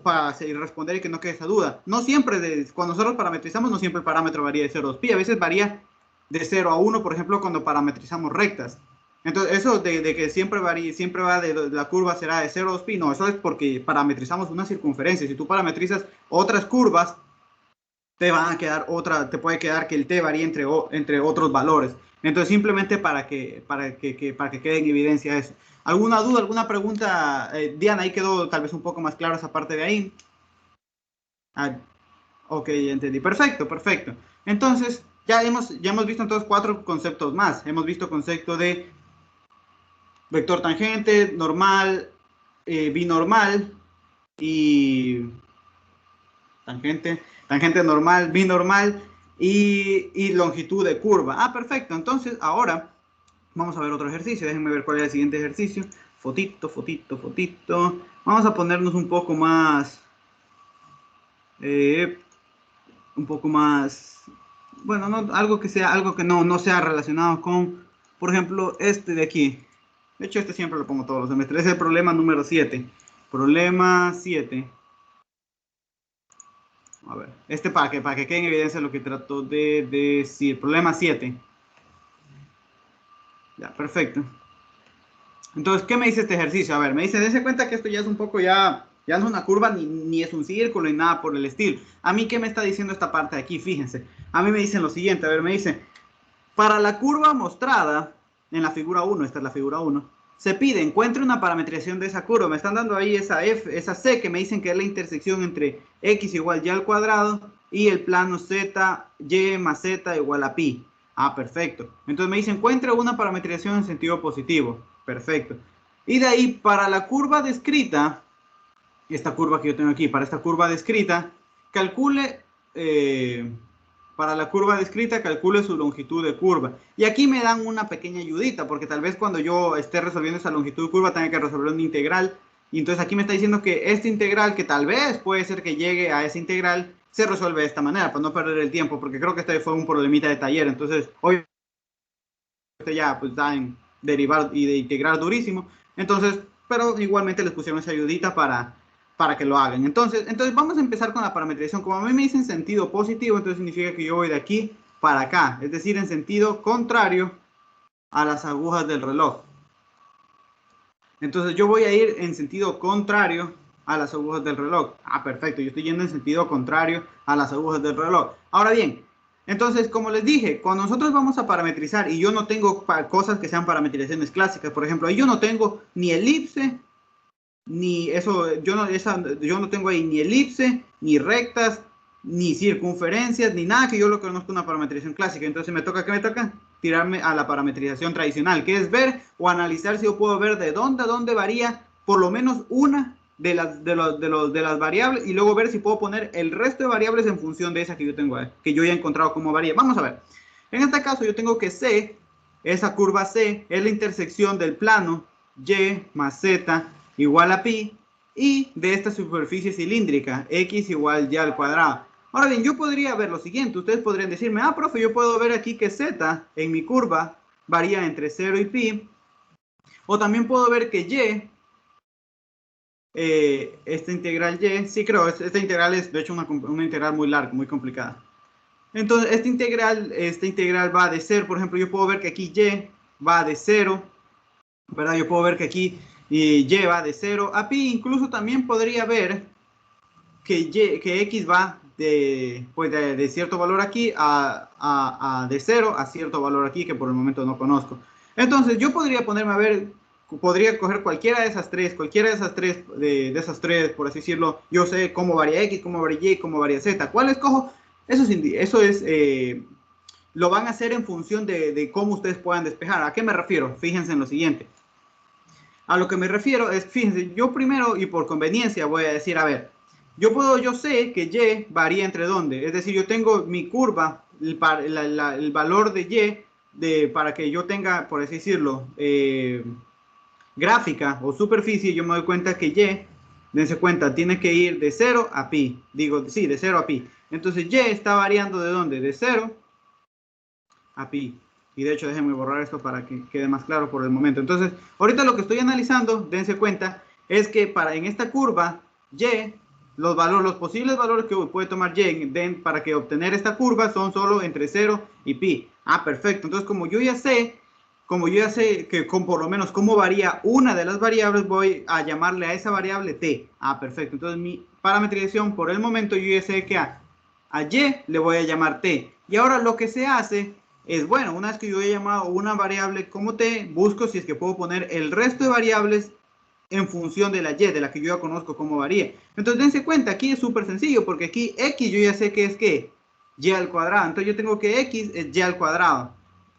para responder y que no quede esa duda, no siempre, cuando nosotros parametrizamos, no siempre el parámetro varía de 0 a 2pi, a veces varía de 0 a 1, por ejemplo, cuando parametrizamos rectas. Entonces, eso de que siempre va de la curva será de 0 a 2pi, no, eso es porque parametrizamos una circunferencia. Si tú parametrizas otras curvas, te puede quedar que el t varíe entre otros valores. Entonces, simplemente para que quede en evidencia eso. ¿Alguna duda, alguna pregunta? Diana, ahí quedó tal vez un poco más claro esa parte de ahí. Ah, ok, ya entendí. Perfecto, perfecto. Entonces, ya hemos visto entonces 4 conceptos más. Hemos visto concepto de vector tangente, normal, binormal y tangente normal, binormal y longitud de curva. Ah, perfecto. Entonces, ahora vamos a ver otro ejercicio. Déjenme ver cuál es el siguiente ejercicio. Fotito, fotito, fotito. Vamos a ponernos eh, un poco más, bueno, no, algo que sea, algo que no sea relacionado con, por ejemplo, este de aquí. De hecho, este siempre lo pongo todos los semestres. Es el problema número 7. Problema 7. A ver, este para que quede en evidencia lo que trato de decir. Problema 7. Ya, perfecto. Entonces, ¿qué me dice este ejercicio? A ver, me dice, dése cuenta que esto ya es un poco ya no es una curva ni es un círculo ni nada por el estilo. A mí, ¿qué me está diciendo esta parte de aquí? Fíjense. A mí me dicen lo siguiente, a ver, me dice, para la curva mostrada en la figura 1, esta es la figura 1, se pide, encuentre una parametrización de esa curva. Me están dando ahí esa F, esa C, que me dicen que es la intersección entre X igual Y al cuadrado y el plano Z, Y más Z igual a pi. Ah, perfecto. Entonces me dice, encuentre una parametrización en sentido positivo. Perfecto. Y de ahí, para la curva descrita, esta curva que yo tengo aquí, para esta curva descrita, calcule, para la curva descrita, calcule su longitud de curva. Y aquí me dan una pequeña ayudita, porque tal vez cuando yo esté resolviendo esa longitud de curva tenga que resolver una integral. Y entonces aquí me está diciendo que esta integral, que tal vez puede ser que llegue a esa integral, se resuelve de esta manera, para no perder el tiempo, porque creo que este fue un problemita de taller. Entonces, hoy ya pues está en derivar y de integrar durísimo. Entonces, pero igualmente les pusieron esa ayudita para que lo hagan. Entonces vamos a empezar con la parametrización. Como a mí me dicen sentido positivo, entonces significa que yo voy de aquí para acá, es decir, en sentido contrario a las agujas del reloj. Entonces yo voy a ir en sentido contrario a las agujas del reloj. Ah, perfecto, yo estoy yendo en sentido contrario a las agujas del reloj. Ahora bien, entonces, como les dije, cuando nosotros vamos a parametrizar y yo no tengo cosas que sean parametrizaciones clásicas, por ejemplo, yo no tengo ni elipse, ni eso, yo no tengo ahí ni elipse, ni rectas, ni circunferencias, ni nada que yo lo conozco una parametrización clásica. Entonces me toca, ¿qué me toca? Tirarme a la parametrización tradicional, que es ver o analizar si yo puedo ver de dónde a dónde varía por lo menos una de las variables y luego ver si puedo poner el resto de variables en función de esa que yo tengo, que yo ya he encontrado cómo varía. Vamos a ver. En este caso yo tengo que C, esa curva C, es la intersección del plano Y más Z igual a pi y de esta superficie cilíndrica X igual Y al cuadrado. Ahora bien, yo podría ver lo siguiente, ustedes podrían decirme, ah, profe, yo puedo ver aquí que Z en mi curva varía entre 0 y pi, o también puedo ver que Y, esta integral Y, sí creo, esta integral es de hecho una integral muy larga, muy complicada. Entonces, esta integral va de 0, por ejemplo, yo puedo ver que aquí Y va de 0, ¿verdad? Yo puedo ver que aquí Y va de 0 a pi, incluso también podría ver que X va pues de cierto valor aquí de 0 a cierto valor aquí que por el momento no conozco. Entonces yo podría ponerme a ver, podría coger cualquiera de esas tres, de esas tres, por así decirlo. Yo sé cómo varía X, cómo varía Y, cómo varía Z. ¿Cuál escojo? Eso es lo van a hacer en función de cómo ustedes puedan despejar. ¿A qué me refiero? Fíjense en lo siguiente. A lo que me refiero es, fíjense, yo primero y por conveniencia voy a decir, a ver, yo sé que Y varía entre dónde, es decir, yo tengo mi curva, el valor de Y, para que yo tenga, por así decirlo, gráfica o superficie, yo me doy cuenta que Y, dense cuenta, tiene que ir de 0 a pi, digo, sí, de 0 a pi. Entonces Y está variando de dónde, de 0 a pi. Y de hecho déjenme borrar esto para que quede más claro por el momento. Entonces, ahorita lo que estoy analizando, dense cuenta, es que en esta curva, Y, los posibles valores que puede tomar Y para que obtener esta curva son solo entre 0 y pi. Ah, perfecto. Entonces, como yo ya sé que por lo menos cómo varía una de las variables, voy a llamarle a esa variable t. Ah, perfecto. Entonces, mi parametrización por el momento, yo ya sé que a Y le voy a llamar t. Y ahora lo que se hace es, bueno, una vez que yo he llamado una variable como t, busco si es que puedo poner el resto de variables en función de la y, de la que yo ya conozco cómo varía. Entonces, dense cuenta, aquí es súper sencillo, porque aquí x yo ya sé que es que y al cuadrado. Entonces, yo tengo que x es y al cuadrado.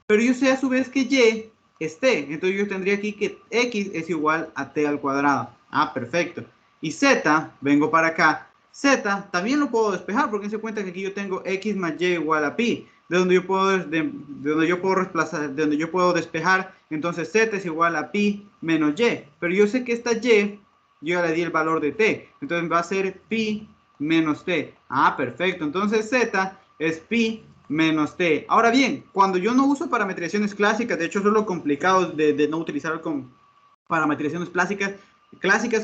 Pero yo sé a su vez que y es t. Entonces, yo tendría aquí que x es igual a t al cuadrado. Ah, perfecto. Y z, vengo para acá. Z también lo puedo despejar, porque se cuenta que aquí yo tengo x más y igual a pi, de donde yo puedo reemplazar, de donde yo puedo despejar. Entonces z es igual a pi menos y, pero yo sé que esta y yo ya le di el valor de t, entonces va a ser pi menos t. Ah, perfecto. Entonces z es pi menos t. Ahora bien, cuando yo no uso parametrizaciones clásicas, de hecho eso es lo complicado de no utilizar con parametrizaciones clásicas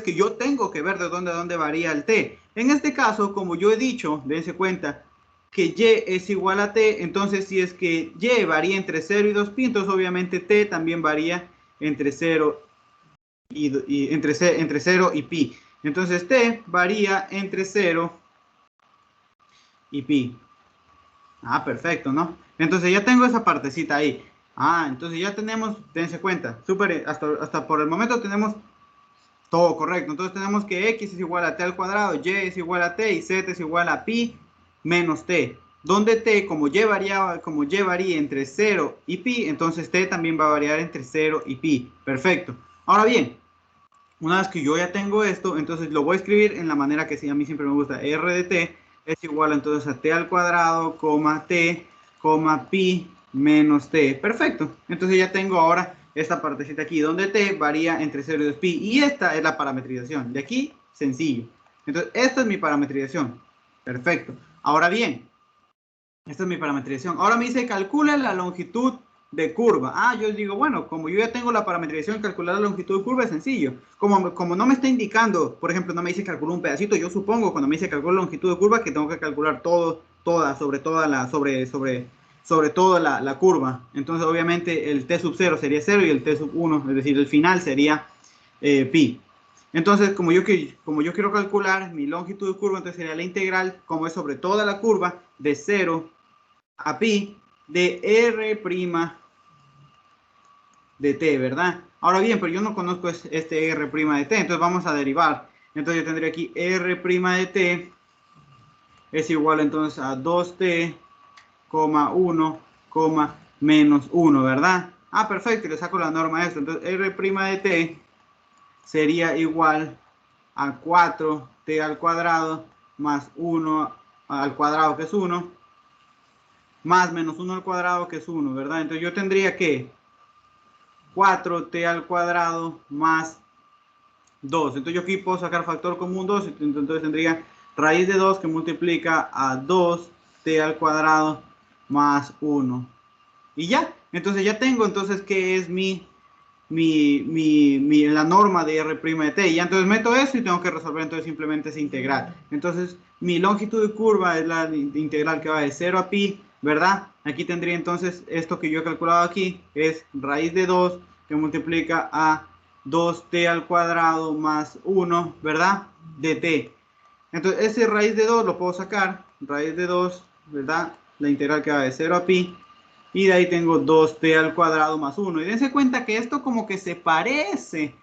que yo tengo que ver de dónde varía el t. En este caso, como yo he dicho, dense cuenta que y es igual a t, entonces si es que y varía entre 0 y 2pi, entonces obviamente t también varía entre 0 entre 0 y pi. Entonces t varía entre 0 y pi. Ah, perfecto, ¿no? Entonces ya tengo esa partecita ahí. Ah, entonces ya tenemos, dense cuenta, hasta por el momento tenemos todo correcto. Entonces tenemos que x es igual a t al cuadrado, y es igual a t y z es igual a pi menos t. Donde t, como y varía entre 0 y pi, entonces t también va a variar entre 0 y pi. Perfecto. Ahora bien, una vez que yo ya tengo esto, entonces lo voy a escribir en la manera que sí, a mí siempre me gusta. R de t es igual entonces a t al cuadrado, t, pi menos t. Perfecto. Entonces ya tengo ahora esta partecita aquí, donde t varía entre 0 y 2pi. Y esta es la parametrización. De aquí, sencillo. Entonces, esta es mi parametrización. Perfecto. Ahora bien, esta es mi parametrización. Ahora me dice calcula la longitud de curva. Ah, yo digo, bueno, como yo ya tengo la parametrización, calcular la longitud de curva es sencillo. Como no me está indicando, por ejemplo, no me dice calcular un pedacito, yo supongo cuando me dice calcular la longitud de curva que tengo que calcular sobre toda la curva. Entonces, obviamente, el t sub 0 sería 0 y el t sub 1, es decir, el final sería pi. Entonces, como yo quiero calcular mi longitud de curva, entonces sería la integral, como es sobre toda la curva, de 0 a pi de r' de t, ¿verdad? Ahora bien, pero yo no conozco este r' de t, entonces vamos a derivar. Entonces yo tendría aquí r' de t es igual entonces a 2t, 1, menos 1, ¿verdad? Ah, perfecto, le saco la norma a esto. Entonces r' de t sería igual a 4t al cuadrado más 1 al cuadrado, que es 1, más menos 1 al cuadrado, que es 1, ¿verdad? Entonces yo tendría que 4t al cuadrado más 2. Entonces yo aquí puedo sacar factor común 2, entonces tendría raíz de 2 que multiplica a 2t al cuadrado más 1. Y ya, entonces ya tengo entonces qué es la norma de r' de t. Y entonces meto eso y tengo que resolver entonces simplemente esa integral. Entonces mi longitud de curva es la integral que va de 0 a pi, ¿verdad? Aquí tendría entonces esto que yo he calculado aquí, es raíz de 2 que multiplica a 2t al cuadrado más 1, ¿verdad? De t. Entonces ese raíz de 2 lo puedo sacar, raíz de 2, ¿verdad? La integral que va de 0 a pi. Y de ahí tengo 2t al cuadrado más 1. Y dense cuenta que esto como que se parece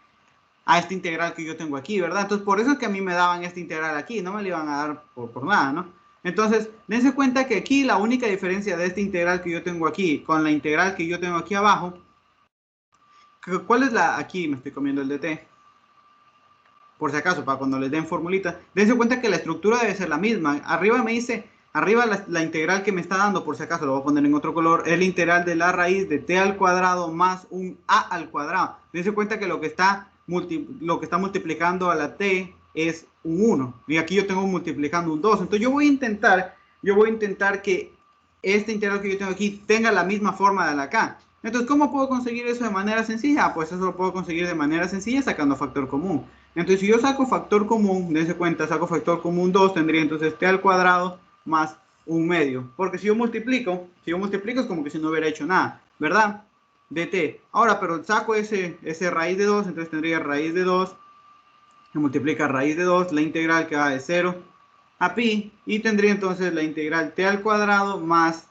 a esta integral que yo tengo aquí, ¿verdad? Entonces por eso es que a mí me daban esta integral aquí, no me la iban a dar por nada, ¿no? Entonces, dense cuenta que aquí la única diferencia de esta integral que yo tengo aquí con la integral que yo tengo aquí abajo, ¿cuál es la? Aquí me estoy comiendo el dt, por si acaso, para cuando les den formulita, dense cuenta que la estructura debe ser la misma. Arriba me dice, arriba la integral que me está dando, por si acaso lo voy a poner en otro color, es la integral de la raíz de t al cuadrado más un a al cuadrado. Dense cuenta que lo que está multiplicando a la t es un 1. Y aquí yo tengo multiplicando un 2. Entonces yo voy a intentar que esta integral que yo tengo aquí tenga la misma forma de la acá. Entonces, ¿cómo puedo conseguir eso de manera sencilla? Pues eso lo puedo conseguir de manera sencilla sacando factor común. Entonces, si yo saco factor común, dense cuenta, saco factor común 2, tendría entonces t al cuadrado más un medio. Porque si yo multiplico es como que si no hubiera hecho nada, ¿verdad? De t. Ahora, pero saco ese raíz de 2, entonces tendría raíz de 2 que multiplica raíz de 2, la integral que va de 0 a pi, y tendría entonces la integral t al cuadrado más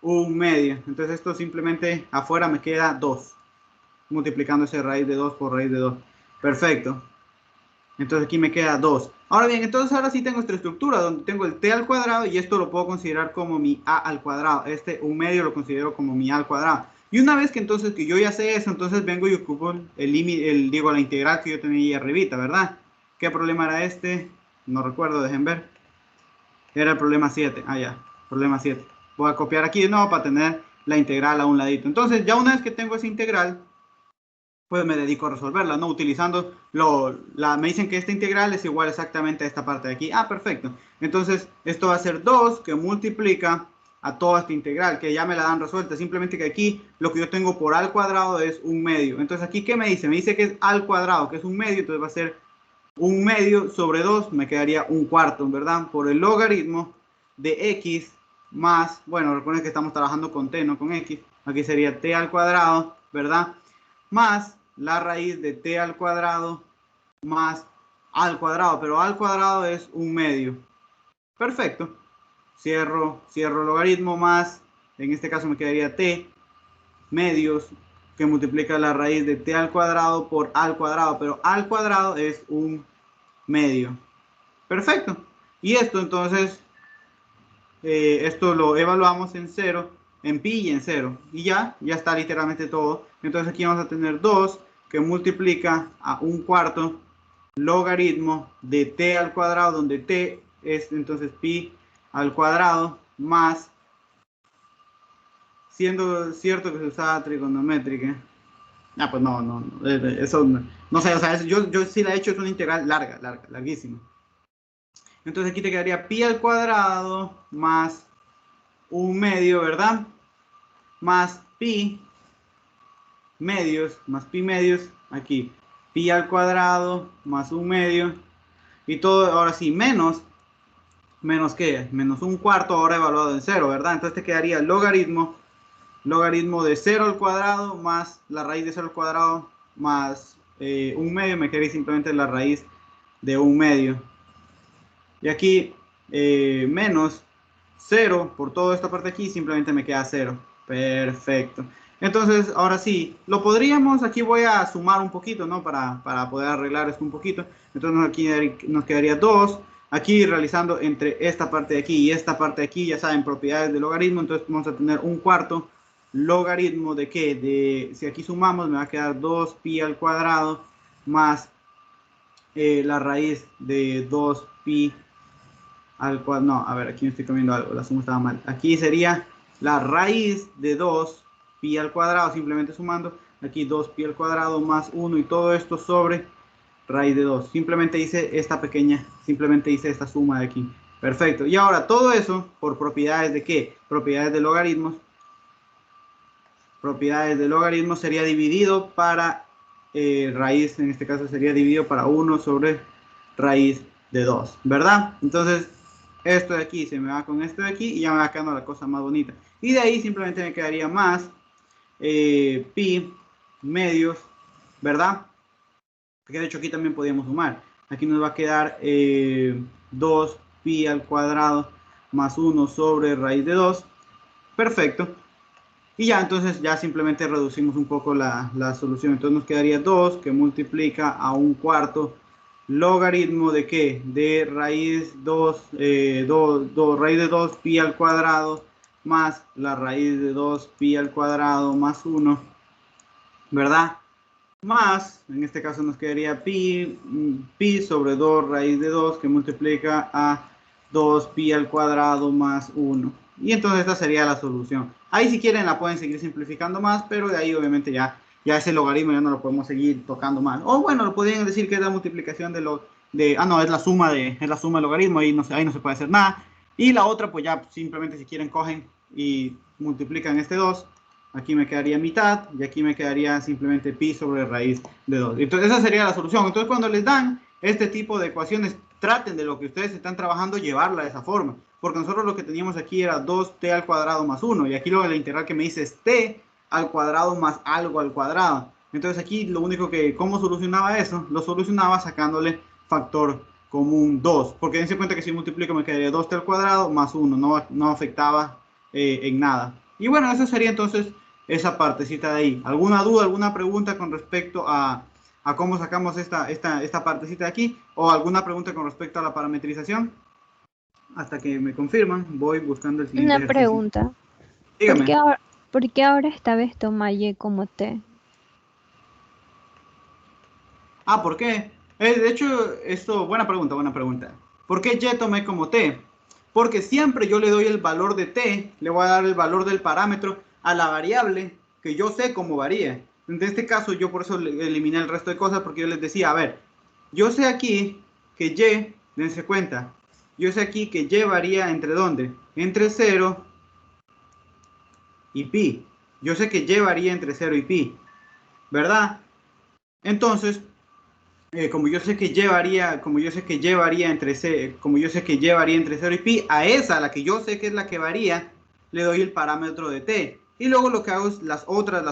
1 medio. Entonces esto simplemente afuera me queda 2. Multiplicando ese raíz de 2 por raíz de 2. Perfecto. Entonces aquí me queda 2. Ahora bien, entonces ahora sí tengo esta estructura donde tengo el t al cuadrado y esto lo puedo considerar como mi a al cuadrado. Este 1 medio lo considero como mi a al cuadrado. Y una vez que entonces que yo ya sé eso, entonces vengo y ocupo el límite, digo la integral que yo tenía ahí arribita, ¿verdad? ¿Qué problema era este? No recuerdo, dejen ver. Era el problema 7. Ah, ya, problema 7. Voy a copiar aquí de nuevo para tener la integral a un ladito. Entonces ya una vez que tengo esa integral, pues me dedico a resolverla, ¿no? Utilizando me dicen que esta integral es igual exactamente a esta parte de aquí. Ah, perfecto. Entonces, esto va a ser 2 que multiplica a toda esta integral, que ya me la dan resuelta. Simplemente que aquí lo que yo tengo por a al cuadrado es 1 medio. Entonces, aquí, ¿qué me dice? Me dice que es a al cuadrado, que es 1 medio. Entonces va a ser 1 medio sobre 2, me quedaría 1/4, ¿verdad? Por el logaritmo de x más, bueno, recuerden que estamos trabajando con t, no con x. Aquí sería t al cuadrado, ¿verdad? Más la raíz de t al cuadrado más a al cuadrado, pero a al cuadrado es 1 medio. Perfecto. Cierro logaritmo más, en este caso me quedaría t medios que multiplica la raíz de t al cuadrado por a al cuadrado, pero a al cuadrado es 1 medio. Perfecto. Y esto entonces, esto lo evaluamos en 0, en pi y en 0. Y ya está literalmente todo. Entonces aquí vamos a tener 2 que multiplica a 1/4 logaritmo de t al cuadrado, donde t es entonces pi al cuadrado, más, siendo cierto que se usaba trigonométrica. Ah, pues no, eso no sé, o sea, yo sí la he hecho, es una integral larguísima. Entonces aquí te quedaría pi al cuadrado más 1 medio, ¿verdad? Más pi medios, aquí, pi al cuadrado más 1 medio, y todo, ahora sí, menos ¿qué? Menos 1/4, ahora evaluado en 0, ¿verdad? Entonces te quedaría logaritmo de 0 al cuadrado más la raíz de 0 al cuadrado más 1 medio, me quedaría simplemente la raíz de 1 medio. Y aquí menos 0 por toda esta parte aquí, simplemente me queda 0. Perfecto. Entonces, ahora sí, lo podríamos, aquí voy a sumar un poquito, ¿no? Para poder arreglar esto un poquito. Entonces aquí nos quedaría 2. Aquí realizando entre esta parte de aquí y esta parte de aquí, ya saben, propiedades de logaritmo. Entonces vamos a tener 1/4 logaritmo de ¿qué? Si aquí sumamos me va a quedar 2 pi al cuadrado más la raíz de 2 pi al cuadrado. No, a ver, aquí me estoy comiendo algo, la suma estaba mal. Aquí sería la raíz de 2 pi al cuadrado, simplemente sumando. Aquí 2 pi al cuadrado más 1 y todo esto sobre raíz de 2. Simplemente hice esta suma de aquí. Perfecto. Y ahora todo eso por propiedades de ¿qué? Propiedades de logaritmos. Propiedades de logaritmos sería dividido para raíz, en este caso sería dividido para 1 sobre raíz de 2, ¿verdad? Entonces, esto de aquí se me va con esto de aquí y ya me va quedando la cosa más bonita. Y de ahí simplemente me quedaría más pi medios, ¿verdad? Porque de hecho aquí también podríamos sumar. Aquí nos va a quedar 2 pi al cuadrado más 1 sobre raíz de 2. Perfecto. Y ya, entonces ya simplemente reducimos un poco la solución. Entonces nos quedaría 2 que multiplica a 1/4 logaritmo de ¿qué? De raíz 2, raíz de 2 pi al cuadrado más la raíz de 2 pi al cuadrado más 1, ¿verdad? Más, en este caso nos quedaría pi sobre 2 raíz de 2 que multiplica a 2 pi al cuadrado más 1. Y entonces esta sería la solución. Ahí si quieren la pueden seguir simplificando más, pero de ahí obviamente ya ese logaritmo ya no lo podemos seguir tocando más. O bueno, lo podrían decir que es la multiplicación no, es la suma de logaritmo, ahí no se puede hacer nada. Y la otra, pues ya simplemente si quieren cogen y multiplican este 2. Aquí me quedaría mitad y aquí me quedaría simplemente pi sobre raíz de 2. Entonces esa sería la solución. Entonces cuando les dan este tipo de ecuaciones, traten de lo que ustedes están trabajando llevarla de esa forma. Porque nosotros lo que teníamos aquí era 2t al cuadrado más 1. Y aquí lo de la integral que me dice es t al cuadrado más algo al cuadrado. Entonces aquí lo único que, ¿cómo solucionaba eso? Lo solucionaba sacándole factor común 2. Porque dense cuenta que si multiplico me quedaría 2t al cuadrado más 1. No afectaba en nada. Y bueno, eso sería entonces esa partecita de ahí. ¿Alguna duda, alguna pregunta con respecto a cómo sacamos esta partecita de aquí? ¿O alguna pregunta con respecto a la parametrización? Hasta que me confirman, voy buscando el siguiente Una ejercicio. pregunta. Dígame. ¿Por qué ahora esta vez toma Y como T? Ah, ¿por qué? De hecho, esto, buena pregunta, buena pregunta. ¿Por qué y tomé como t? Porque siempre yo le doy el valor de t, le voy a dar el valor del parámetro a la variable que yo sé cómo varía. En este caso, yo por eso eliminé el resto de cosas, porque yo les decía, a ver, yo sé aquí que y, dense cuenta, yo sé aquí que y varía entre ¿dónde? Entre 0 y pi. Yo sé que y varía entre 0 y pi, ¿verdad? Entonces, como yo sé que llevaría, como yo sé que llevaría entre como yo sé que llevaría entre 0 y pi, a esa, la que yo sé que es la que varía, le doy el parámetro de t. Y luego lo que hago es las otras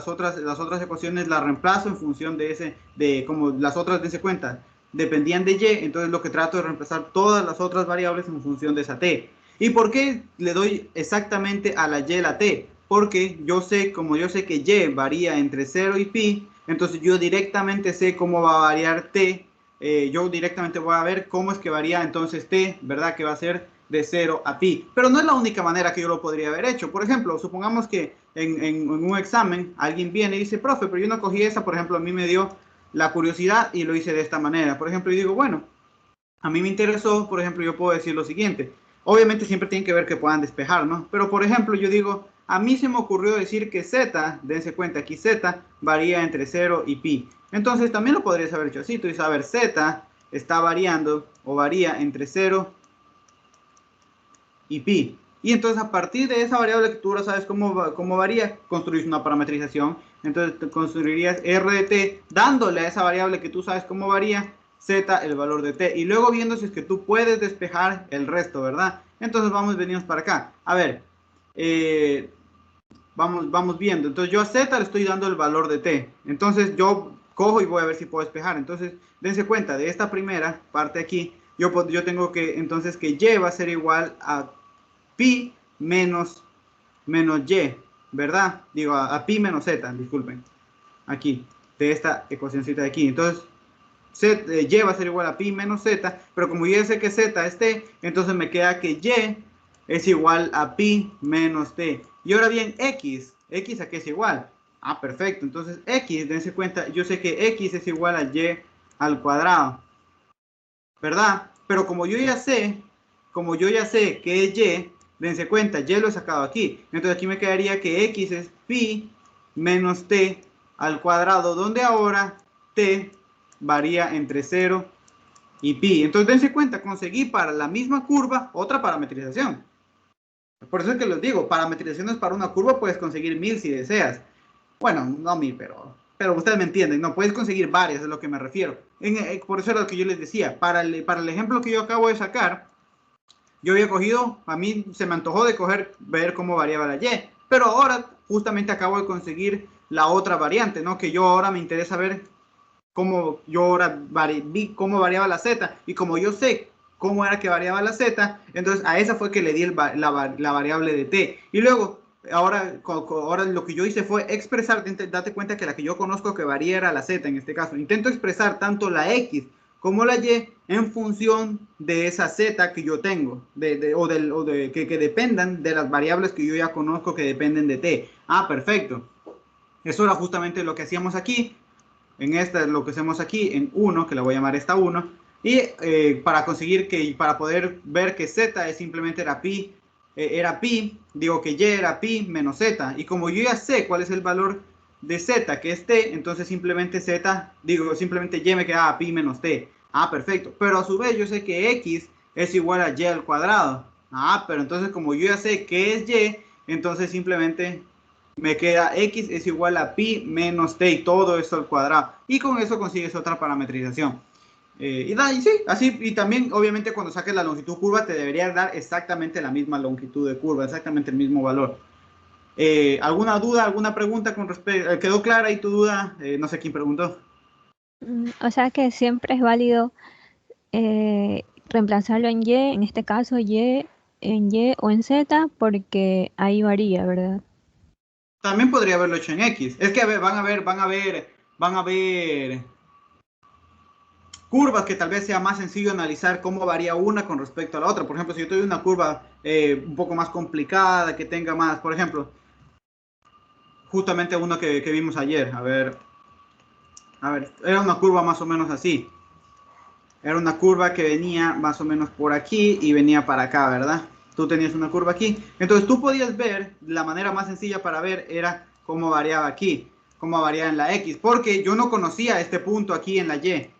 ecuaciones las reemplazo en función de ese, de como las otras dense cuenta, dependían de y, entonces lo que trato es reemplazar todas las otras variables en función de esa t. ¿Y por qué le doy exactamente a la y la t? Porque yo sé, como yo sé que y varía entre 0 y pi, entonces yo directamente sé cómo va a variar t. Yo directamente voy a ver cómo es que varía entonces t, ¿verdad? Que va a ser de 0 a pi. Pero no es la única manera que yo lo podría haber hecho. Por ejemplo, supongamos que en un examen alguien viene y dice, profe, pero yo no cogí esa, por ejemplo, a mí me dio la curiosidad y lo hice de esta manera. Por ejemplo, yo digo, bueno, a mí me interesó, por ejemplo, yo puedo decir lo siguiente. Obviamente siempre tienen que ver que puedan despejar, ¿no? Pero, por ejemplo, yo digo, a mí se me ocurrió decir que z, dense cuenta aquí z, varía entre 0 y pi. Entonces también lo podrías haber hecho así. Tú dices, a ver, z está variando o varía entre 0 y pi. Y entonces a partir de esa variable que tú ahora sabes cómo varía, construís una parametrización. Entonces te construirías r de t dándole a esa variable que tú sabes cómo varía, z el valor de t. Y luego viendo si es que tú puedes despejar el resto, ¿verdad? Entonces venimos para acá. A ver, eh, vamos viendo. Entonces yo a z le estoy dando el valor de t. Entonces yo cojo y voy a ver si puedo despejar. Entonces dense cuenta de esta primera parte aquí. Yo tengo que, entonces que y va a ser igual a pi menos y, ¿verdad? Digo, a pi menos z, disculpen. Aquí, de esta ecuacióncita de aquí. Entonces, y va a ser igual a pi menos z, pero como yo ya sé que z es t, entonces me queda que y es igual a pi menos t. Y ahora bien, x a qué es igual. Ah, perfecto. Entonces, x, dense cuenta, yo sé que x es igual a y al cuadrado, ¿verdad? Pero como yo ya sé que es y, dense cuenta, y lo he sacado aquí. Entonces aquí me quedaría que x es pi menos t al cuadrado, donde ahora t varía entre 0 y pi. Entonces dense cuenta, conseguí para la misma curva otra parametrización. Por eso es que les digo, parametrizaciones para una curva puedes conseguir 1000 si deseas. Bueno, no 1000, pero ustedes me entienden, no puedes conseguir varias, es lo que me refiero. Por eso era lo que yo les decía, para el ejemplo que yo acabo de sacar, yo había cogido, a mí se me antojó de ver cómo variaba la Y, pero ahora justamente acabo de conseguir la otra variante, ¿no? Que yo ahora me interesa ver cómo yo ahora vi cómo variaba la Z, y como yo sé cómo era que variaba la Z, entonces a esa fue que le di la variable de T. Y luego, ahora lo que yo hice fue expresar, date cuenta que la que yo conozco que varía era la Z en este caso. Intento expresar tanto la X como la Y en función de esa Z que yo tengo, que dependan de las variables que yo ya conozco que dependen de T. Ah, perfecto. Eso era justamente lo que hacíamos aquí. En esta es lo que hacemos aquí, en 1, que la voy a llamar esta 1. Y para poder ver que z es simplemente era pi, digo que y era pi menos z. Y como yo ya sé cuál es el valor de z, que es t, entonces simplemente y me queda pi menos t. Ah, perfecto. Pero a su vez yo sé que x es igual a y al cuadrado. Ah, pero entonces como yo ya sé que es y, entonces simplemente me queda x es igual a pi menos t y todo esto al cuadrado. Y con eso consigues otra parametrización. Y sí, así, y también obviamente cuando saques la longitud curva te debería dar exactamente la misma longitud de curva, exactamente el mismo valor. ¿Alguna duda, alguna pregunta con respecto? ¿Quedó clara ahí tu duda? No sé quién preguntó. O sea que siempre es válido reemplazarlo en Y, en este caso Y en Y o en Z, porque ahí varía, ¿verdad? También podría haberlo hecho en X. Es que a ver, van a ver curvas que tal vez sea más sencillo analizar cómo varía una con respecto a la otra. Por ejemplo, si yo tuve una curva un poco más complicada, que tenga más, por ejemplo, justamente uno que vimos ayer, a ver, era una curva más o menos así. Era una curva que venía más o menos por aquí y venía para acá, ¿verdad? Tú tenías una curva aquí. Entonces tú podías ver, la manera más sencilla para ver era cómo variaba aquí, cómo variaba en la X, porque yo no conocía este punto aquí en la Y.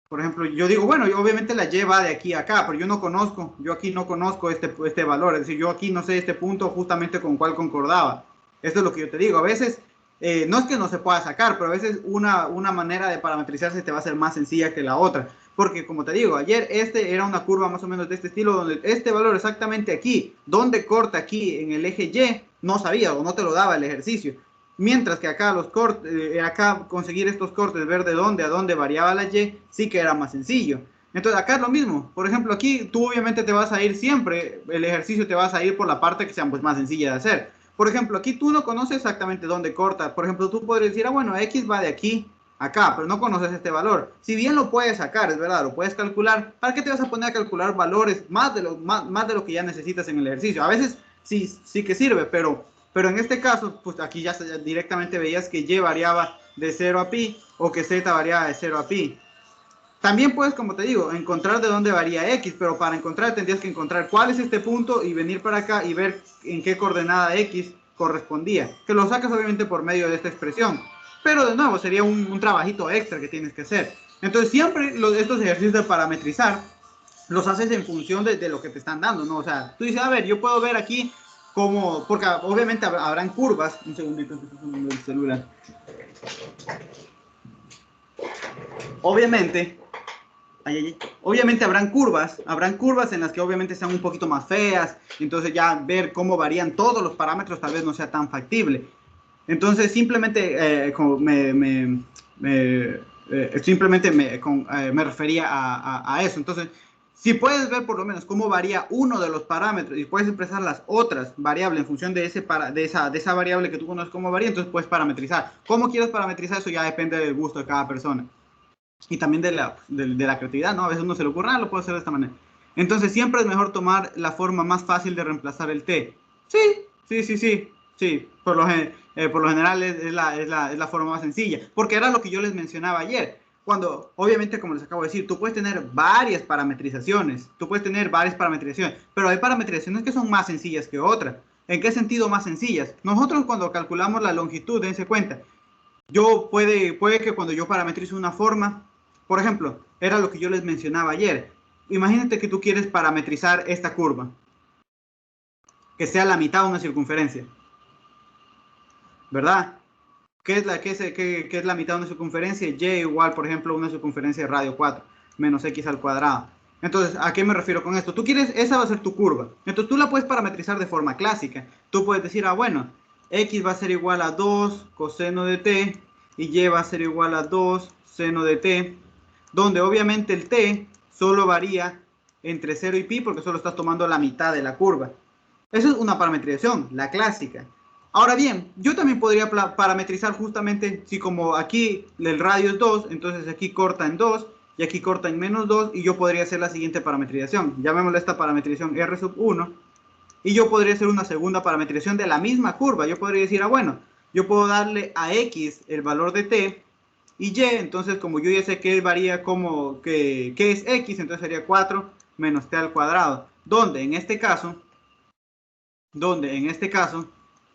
Por ejemplo, yo digo, bueno, obviamente la Y va de aquí a acá, pero yo aquí no conozco este valor, es decir, yo aquí no sé este punto justamente con cuál concordaba. Esto es lo que yo te digo, a veces, no es que no se pueda sacar, pero a veces una manera de parametrizarse te va a ser más sencilla que la otra, porque como te digo, ayer este era una curva más o menos de este estilo, donde este valor exactamente aquí, donde corta aquí en el eje Y, no sabía o no te lo daba el ejercicio. Mientras que acá los cortes, acá conseguir estos cortes, ver de dónde a dónde variaba la Y, sí que era más sencillo. Entonces acá es lo mismo. Por ejemplo, aquí tú obviamente te vas a ir siempre, el ejercicio te vas a ir por la parte que sea pues, más sencilla de hacer. Por ejemplo, aquí tú no conoces exactamente dónde corta. Por ejemplo, tú podrías decir, ah, bueno, X va de aquí a acá, pero no conoces este valor. Si bien lo puedes sacar, es verdad, lo puedes calcular, ¿para qué te vas a poner a calcular valores más de lo que ya necesitas en el ejercicio? A veces sí que sirve, pero en este caso, pues aquí ya directamente veías que Y variaba de 0 a pi o que Z variaba de 0 a pi. También puedes, como te digo, encontrar de dónde varía X, pero para encontrar tendrías que encontrar cuál es este punto y venir para acá y ver en qué coordenada X correspondía. Que lo sacas obviamente por medio de esta expresión. Pero de nuevo, sería un trabajito extra que tienes que hacer. Entonces siempre estos ejercicios de parametrizar los haces en función de lo que te están dando, ¿no? O sea, tú dices, a ver, yo puedo ver aquí cómo, porque obviamente habrán curvas. Un segundito, el celular. Obviamente, obviamente habrán curvas en las que obviamente sean un poquito más feas, entonces ya ver cómo varían todos los parámetros tal vez no sea tan factible. Entonces simplemente me refería a eso. Entonces, si puedes ver por lo menos cómo varía uno de los parámetros y puedes expresar las otras variables en función de esa variable que tú conoces cómo varía, entonces puedes parametrizar. ¿Cómo quieres parametrizar? Eso ya depende del gusto de cada persona y también de la creatividad, ¿no? A veces uno se le ocurre, lo puedo hacer de esta manera. Entonces siempre es mejor tomar la forma más fácil de reemplazar el t. Sí, por lo general es la forma más sencilla, porque era lo que yo les mencionaba ayer. Cuando, obviamente, como les acabo de decir, tú puedes tener varias parametrizaciones, pero hay parametrizaciones que son más sencillas que otras. ¿En qué sentido más sencillas? Nosotros cuando calculamos la longitud, dense cuenta, puede que cuando yo parametrizo una forma, por ejemplo, era lo que yo les mencionaba ayer. Imagínate que tú quieres parametrizar esta curva, que sea la mitad de una circunferencia, ¿verdad? ¿Qué es la mitad de una circunferencia? Y igual, por ejemplo, una circunferencia de radio 4 menos x al cuadrado. Entonces, ¿a qué me refiero con esto? Tú quieres, esa va a ser tu curva. Entonces, tú la puedes parametrizar de forma clásica. Tú puedes decir, ah, bueno, x va a ser igual a 2 coseno de t y y va a ser igual a 2 seno de t, donde obviamente el t solo varía entre 0 y pi porque solo estás tomando la mitad de la curva. Eso es una parametrización, la clásica. Ahora bien, yo también podría parametrizar justamente, si como aquí el radio es 2, entonces aquí corta en 2 y aquí corta en menos 2 y yo podría hacer la siguiente parametrización. Llamémosle esta parametrización R sub 1 y yo podría hacer una segunda parametrización de la misma curva. Yo podría decir, ah, bueno, yo puedo darle a X el valor de T y Y, entonces como yo ya sé que varía como que es X, entonces sería 4 menos T al cuadrado, donde en este caso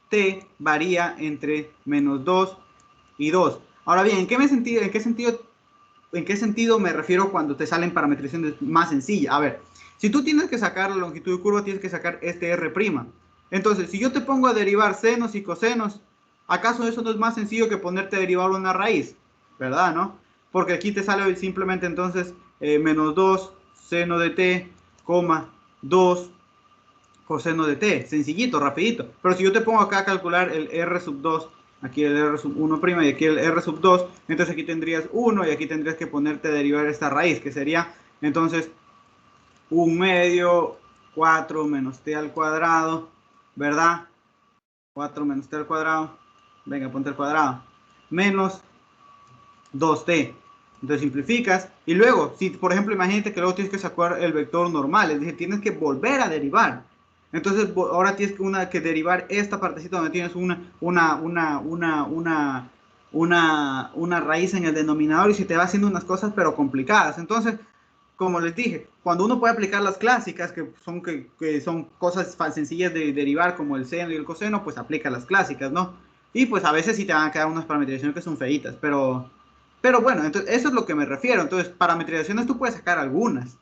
t varía entre menos 2 y 2. Ahora bien, ¿en qué sentido me refiero cuando te salen parametrizaciones más sencillas? A ver, si tú tienes que sacar la longitud de curva, tienes que sacar este R'. Entonces, si yo te pongo a derivar senos y cosenos, ¿acaso eso no es más sencillo que ponerte a derivar una raíz? ¿Verdad, no? Porque aquí te sale simplemente entonces menos 2 seno de t, 2 coseno de t, sencillito, rapidito. Pero si yo te pongo acá a calcular el R sub 2, aquí el R sub 1' y aquí el R sub 2, entonces aquí tendrías 1 y aquí tendrías que ponerte a derivar esta raíz, que sería entonces 1 medio 4 menos t al cuadrado, ¿verdad? 4 menos t al cuadrado. Venga, ponte al cuadrado. Menos 2t. Entonces simplificas. Y luego, si por ejemplo, imagínate que luego tienes que sacar el vector normal. Es decir, tienes que volver a derivar. Entonces ahora tienes que derivar esta partecita donde tienes una raíz en el denominador y se te va haciendo unas cosas pero complicadas. Entonces, como les dije, cuando uno puede aplicar las clásicas, que son cosas sencillas de derivar como el seno y el coseno, pues aplica las clásicas, ¿no? Y pues a veces sí te van a quedar unas parametrizaciones que son feitas, pero bueno, entonces eso es lo que me refiero. Entonces, parametrizaciones tú puedes sacar algunas,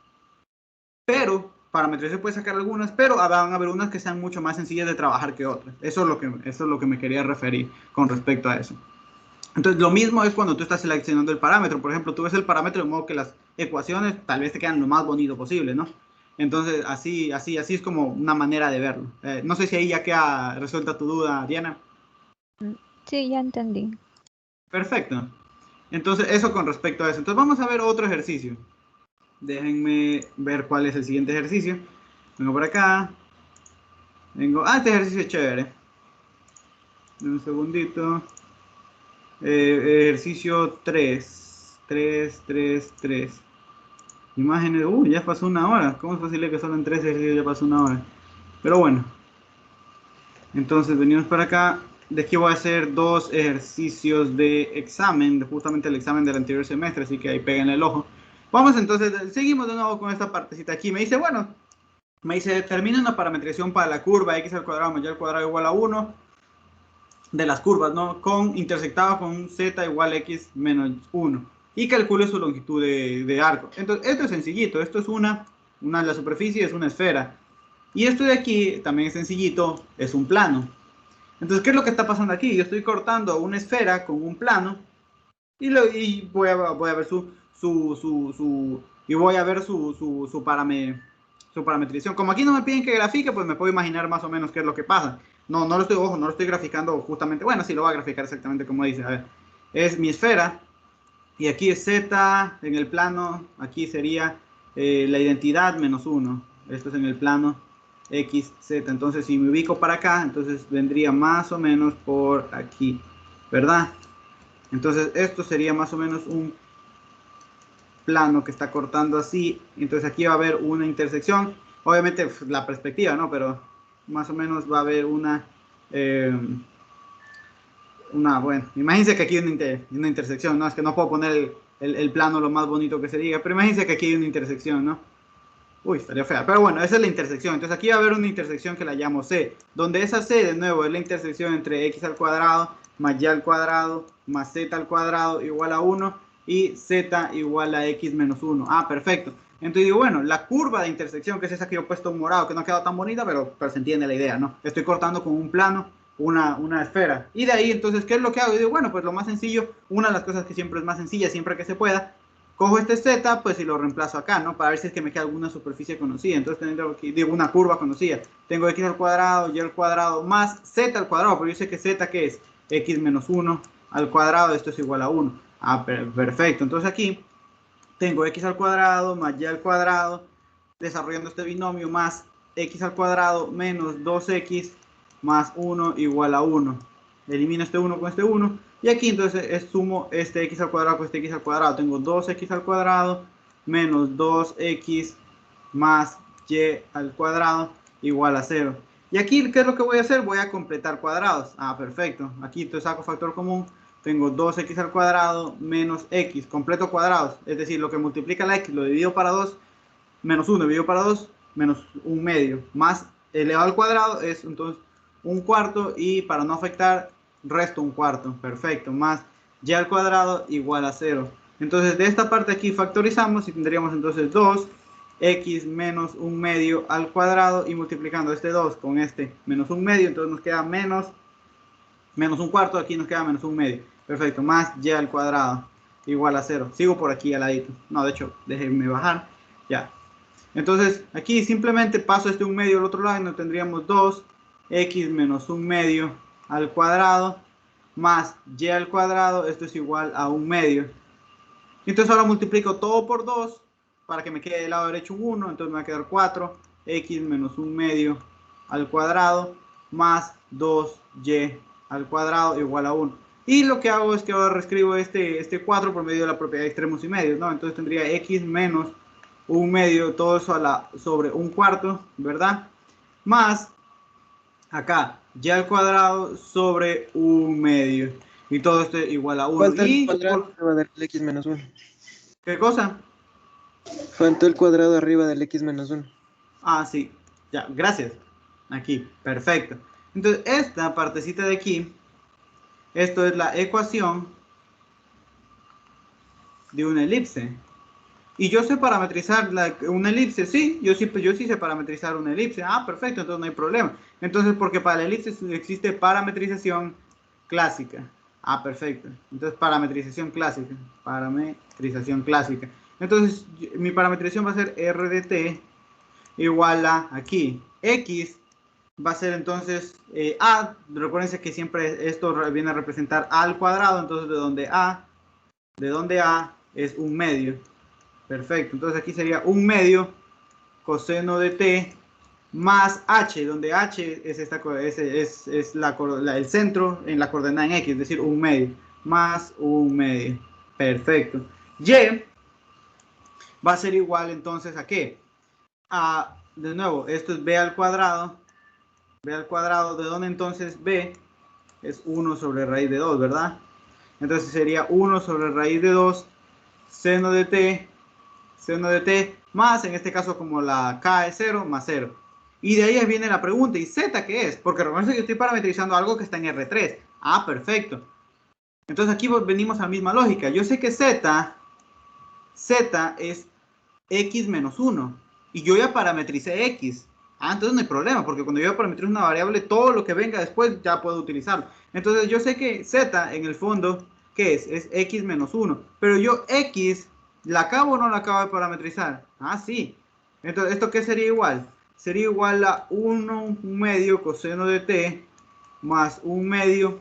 pero parametrizaciones puedes sacar algunas, pero van a haber unas que sean mucho más sencillas de trabajar que otras. Eso es lo que me quería referir con respecto a eso. Entonces, lo mismo es cuando tú estás seleccionando el parámetro. Por ejemplo, tú ves el parámetro de modo que las ecuaciones tal vez te quedan lo más bonito posible, ¿no? Entonces, así es como una manera de verlo. No sé si ahí ya queda resuelta tu duda, Diana. Sí, ya entendí. Perfecto. Entonces, eso con respecto a eso. Entonces, vamos a ver otro ejercicio. Déjenme ver cuál es el siguiente ejercicio. Vengo por acá. Este ejercicio es chévere. Un segundito. Ejercicio 3. Imágenes. Ya pasó una hora. ¿Cómo es posible que solo en 3 ejercicios ya pasó una hora? Pero bueno. Entonces venimos para acá. De aquí voy a hacer 2 ejercicios de examen. Justamente el examen del anterior semestre. Así que ahí peguen el ojo. Vamos entonces. Seguimos de nuevo con esta partecita aquí. Me dice, bueno. Me dice, determina una parametrización para la curva x al cuadrado más y al cuadrado igual a 1 de las curvas, ¿no? Intersectado con z igual a x menos 1. Y calcule su longitud de arco. Entonces, esto es sencillito. Esto es la superficie es una esfera. Y esto de aquí también es sencillito, es un plano. Entonces, ¿qué es lo que está pasando aquí? Yo estoy cortando una esfera con un plano y voy a ver y voy a ver su parametrización. Como aquí no me piden que grafique, pues me puedo imaginar más o menos qué es lo que pasa. No lo estoy graficando justamente. Bueno, sí lo voy a graficar exactamente como dice. A ver, es mi esfera y aquí es z en el plano. Aquí sería la identidad menos 1. Esto es en el plano x, z. Entonces, si me ubico para acá, entonces vendría más o menos por aquí, ¿verdad? Entonces esto sería más o menos un plano que está cortando así. Entonces aquí va a haber una intersección. Obviamente la perspectiva, ¿no? Pero más o menos va a haber bueno, imagínense que aquí hay una intersección, ¿no? Es que no puedo poner el plano lo más bonito que se diga, pero imagínense que aquí hay una intersección, ¿no? Uy, estaría fea. Pero bueno, esa es la intersección. Entonces aquí va a haber una intersección que la llamo C, donde esa C de nuevo es la intersección entre x al cuadrado más y al cuadrado más z al cuadrado igual a 1 y z igual a x menos 1. Ah, perfecto. Entonces digo, bueno, la curva de intersección, que es esa que yo he puesto en morado, que no ha quedado tan bonita, pero se entiende la idea, ¿no? Estoy cortando con un plano una esfera. Y de ahí, entonces, ¿qué es lo que hago? Y digo, bueno, pues lo más sencillo, una de las cosas que siempre es más sencilla, siempre que se pueda, cojo este z, pues y lo reemplazo acá, ¿no? Para ver si es que me queda alguna superficie conocida. Entonces tengo aquí, digo, una curva conocida. Tengo x al cuadrado, y al cuadrado, más z al cuadrado, pero yo sé que z, ¿qué es? X menos 1 al cuadrado, esto es igual a 1. Ah, perfecto. Entonces aquí tengo x al cuadrado, más y al cuadrado, desarrollando este binomio, más x al cuadrado, menos 2x, más 1 igual a 1. Elimino este 1 con este 1. Y aquí entonces sumo este x al cuadrado con este x al cuadrado. Tengo 2x al cuadrado menos 2x más y al cuadrado igual a 0. Y aquí, ¿qué es lo que voy a hacer? Voy a completar cuadrados. Ah, perfecto. Aquí entonces saco factor común. Tengo 2x al cuadrado menos x. Completo cuadrados. Es decir, lo que multiplica la x lo divido para 2. Menos 1 dividido para 2. Menos 1 medio. Más elevado al cuadrado es entonces 1 cuarto. Y para no afectar, resto 1 cuarto. Perfecto. Más y al cuadrado igual a 0. Entonces de esta parte aquí factorizamos y tendríamos entonces 2x menos 1 medio al cuadrado y multiplicando este 2 con este menos 1 medio, entonces nos queda menos 1 cuarto, aquí nos queda menos 1 medio. Perfecto, más y al cuadrado igual a 0. Sigo por aquí al ladito. No, de hecho, déjenme bajar. Ya. Entonces aquí simplemente paso este 1 medio al otro lado y nos tendríamos 2x menos 1 medio al cuadrado más y al cuadrado, esto es igual a 1 medio. Entonces ahora multiplico todo por 2 para que me quede del lado derecho un 1, entonces me va a quedar 4x menos 1 medio al cuadrado más 2y al cuadrado igual a 1. Y lo que hago es que ahora reescribo este 4 por medio de la propiedad de extremos y medios, ¿no? Entonces tendría x menos 1/2, todo eso sobre 1/4, ¿verdad? Más, acá, y al cuadrado sobre 1/2. Y todo esto igual a 1. Falta el ¿Y cuadrado arriba del x menos 1. qué cosa? Falta el cuadrado arriba del x menos 1. Ah, sí. Ya, gracias. Aquí, perfecto. Entonces, esta partecita de aquí, esto es la ecuación de una elipse. Y yo sé parametrizar una elipse, sí, yo sí sé parametrizar una elipse. Ah, perfecto, entonces no hay problema. Entonces, porque para la elipse existe parametrización clásica. Ah, perfecto. Entonces, parametrización clásica. Parametrización clásica. Entonces, mi parametrización va a ser r de t igual a aquí. X va a ser entonces a. Recuérdense que siempre esto viene a representar a al cuadrado. Entonces, de donde a es 1/2. Perfecto, entonces aquí sería 1/2 coseno de t más h, donde h es, el centro en la coordenada en x, es decir, 1/2 más 1/2. Perfecto. Y va a ser igual entonces a qué? De nuevo, esto es b al cuadrado. B al cuadrado, ¿de dónde entonces b? Es 1 sobre raíz de 2, ¿verdad? Entonces sería 1 sobre raíz de 2 seno de t más, en este caso como la k es 0, más 0. Y de ahí viene la pregunta, ¿y z qué es? Porque recuerden que yo estoy parametrizando algo que está en R3. Ah, perfecto. Entonces aquí venimos a la misma lógica. Yo sé que z es x menos 1. Y yo ya parametricé x. Ah, entonces no hay problema, porque cuando yo parametrizo una variable, todo lo que venga después ya puedo utilizarlo. Entonces yo sé que z en el fondo, ¿qué es? Es x menos 1. Pero yo x, ¿la acabo o no la acabo de parametrizar? Ah, sí. Entonces, ¿esto qué sería igual? Sería igual a 1/2 coseno de t más 1/2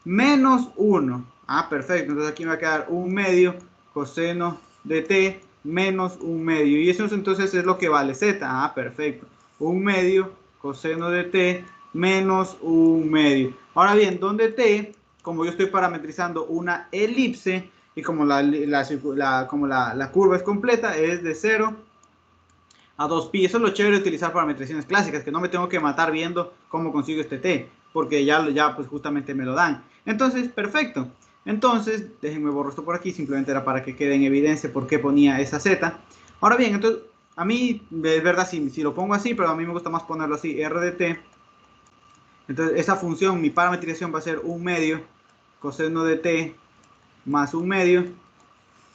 menos 1. Ah, perfecto. Entonces aquí me va a quedar 1/2 coseno de t menos 1/2. Y eso entonces es lo que vale z. Ah, perfecto. 1/2 coseno de t menos 1/2. Ahora bien, donde t, como yo estoy parametrizando una elipse y como la curva es completa, es de 0 a 2pi. Eso es lo chévere de utilizar parametrizaciones clásicas, que no me tengo que matar viendo cómo consigo este t, porque ya pues justamente me lo dan. Entonces, perfecto. Entonces, déjenme borrar esto por aquí, simplemente era para que quede en evidencia por qué ponía esa z. Ahora bien, entonces, a mí, es verdad, si lo pongo así, pero a mí me gusta más ponerlo así, r de t. Entonces, esa función, mi parametrización va a ser 1/2 coseno de t más 1/2,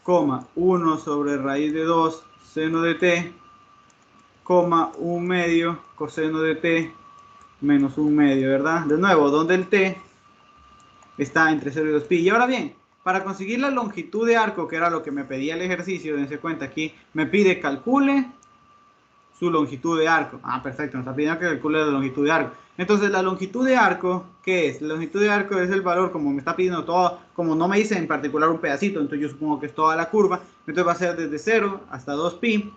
coma, 1 sobre raíz de 2 seno de t, coma 1/2 coseno de t menos 1/2, ¿verdad? De nuevo, donde el t está entre 0 y 2pi. Y ahora bien, para conseguir la longitud de arco, que era lo que me pedía el ejercicio, dense cuenta aquí, me pide calcule su longitud de arco. Ah, perfecto, nos está pidiendo que calcule la longitud de arco. Entonces, la longitud de arco, ¿qué es? La longitud de arco es el valor, como me está pidiendo todo, como no me dice en particular un pedacito, entonces yo supongo que es toda la curva. Entonces va a ser desde 0 hasta 2pi,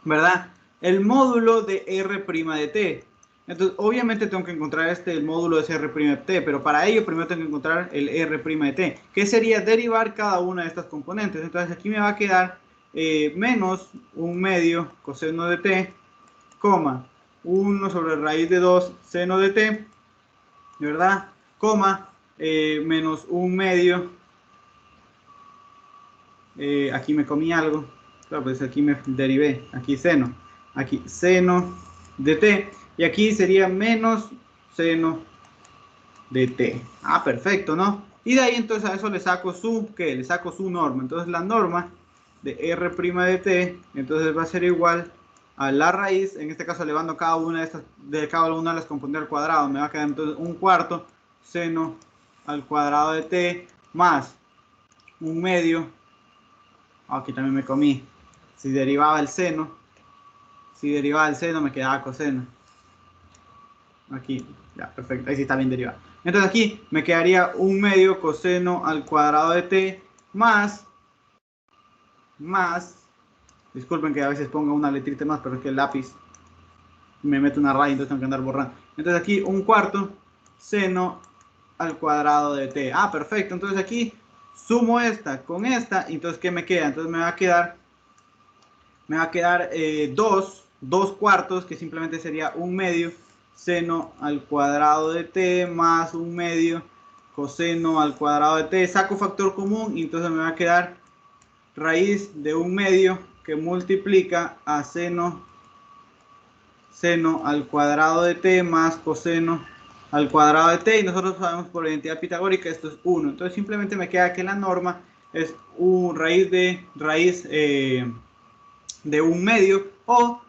¿verdad? El módulo de r' de t. Entonces, obviamente tengo que encontrar el módulo de ese r' de t, pero para ello primero tengo que encontrar el r' de t, que sería derivar cada una de estas componentes. Entonces, aquí me va a quedar menos 1/2 coseno de t, coma, 1 sobre raíz de 2 seno de t, ¿verdad? Coma, menos 1/2, aquí me comí algo, claro, pues aquí me derivé, aquí seno de t, y aquí sería menos seno de t. Ah, perfecto, ¿no? Y de ahí entonces a eso le saco ¿qué? Le saco su norma. Entonces la norma de r' de t, entonces va a ser igual a la raíz, en este caso elevando cada una de cada una de las componentes al cuadrado, me va a quedar entonces 1/4 seno al cuadrado de t más 1/2. Aquí también me comí. Si derivaba el seno me quedaba coseno. Aquí, ya, perfecto. Ahí sí está bien derivado. Entonces aquí me quedaría 1/2 coseno al cuadrado de t más, disculpen que a veces ponga una letrita más, pero es que el lápiz me mete una raya, entonces tengo que andar borrando. Entonces aquí 1/4 seno al cuadrado de t. Ah, perfecto. Entonces aquí sumo esta con esta. Entonces, ¿qué me queda? Entonces me va a quedar 2/4, que simplemente sería 1/2 seno al cuadrado de t más 1/2 coseno al cuadrado de t. Saco factor común y entonces me va a quedar raíz de 1/2 que multiplica a seno al cuadrado de t más coseno al cuadrado de t, y nosotros sabemos por identidad pitagórica esto es 1. Entonces simplemente me queda que la norma es raíz de 1/2 o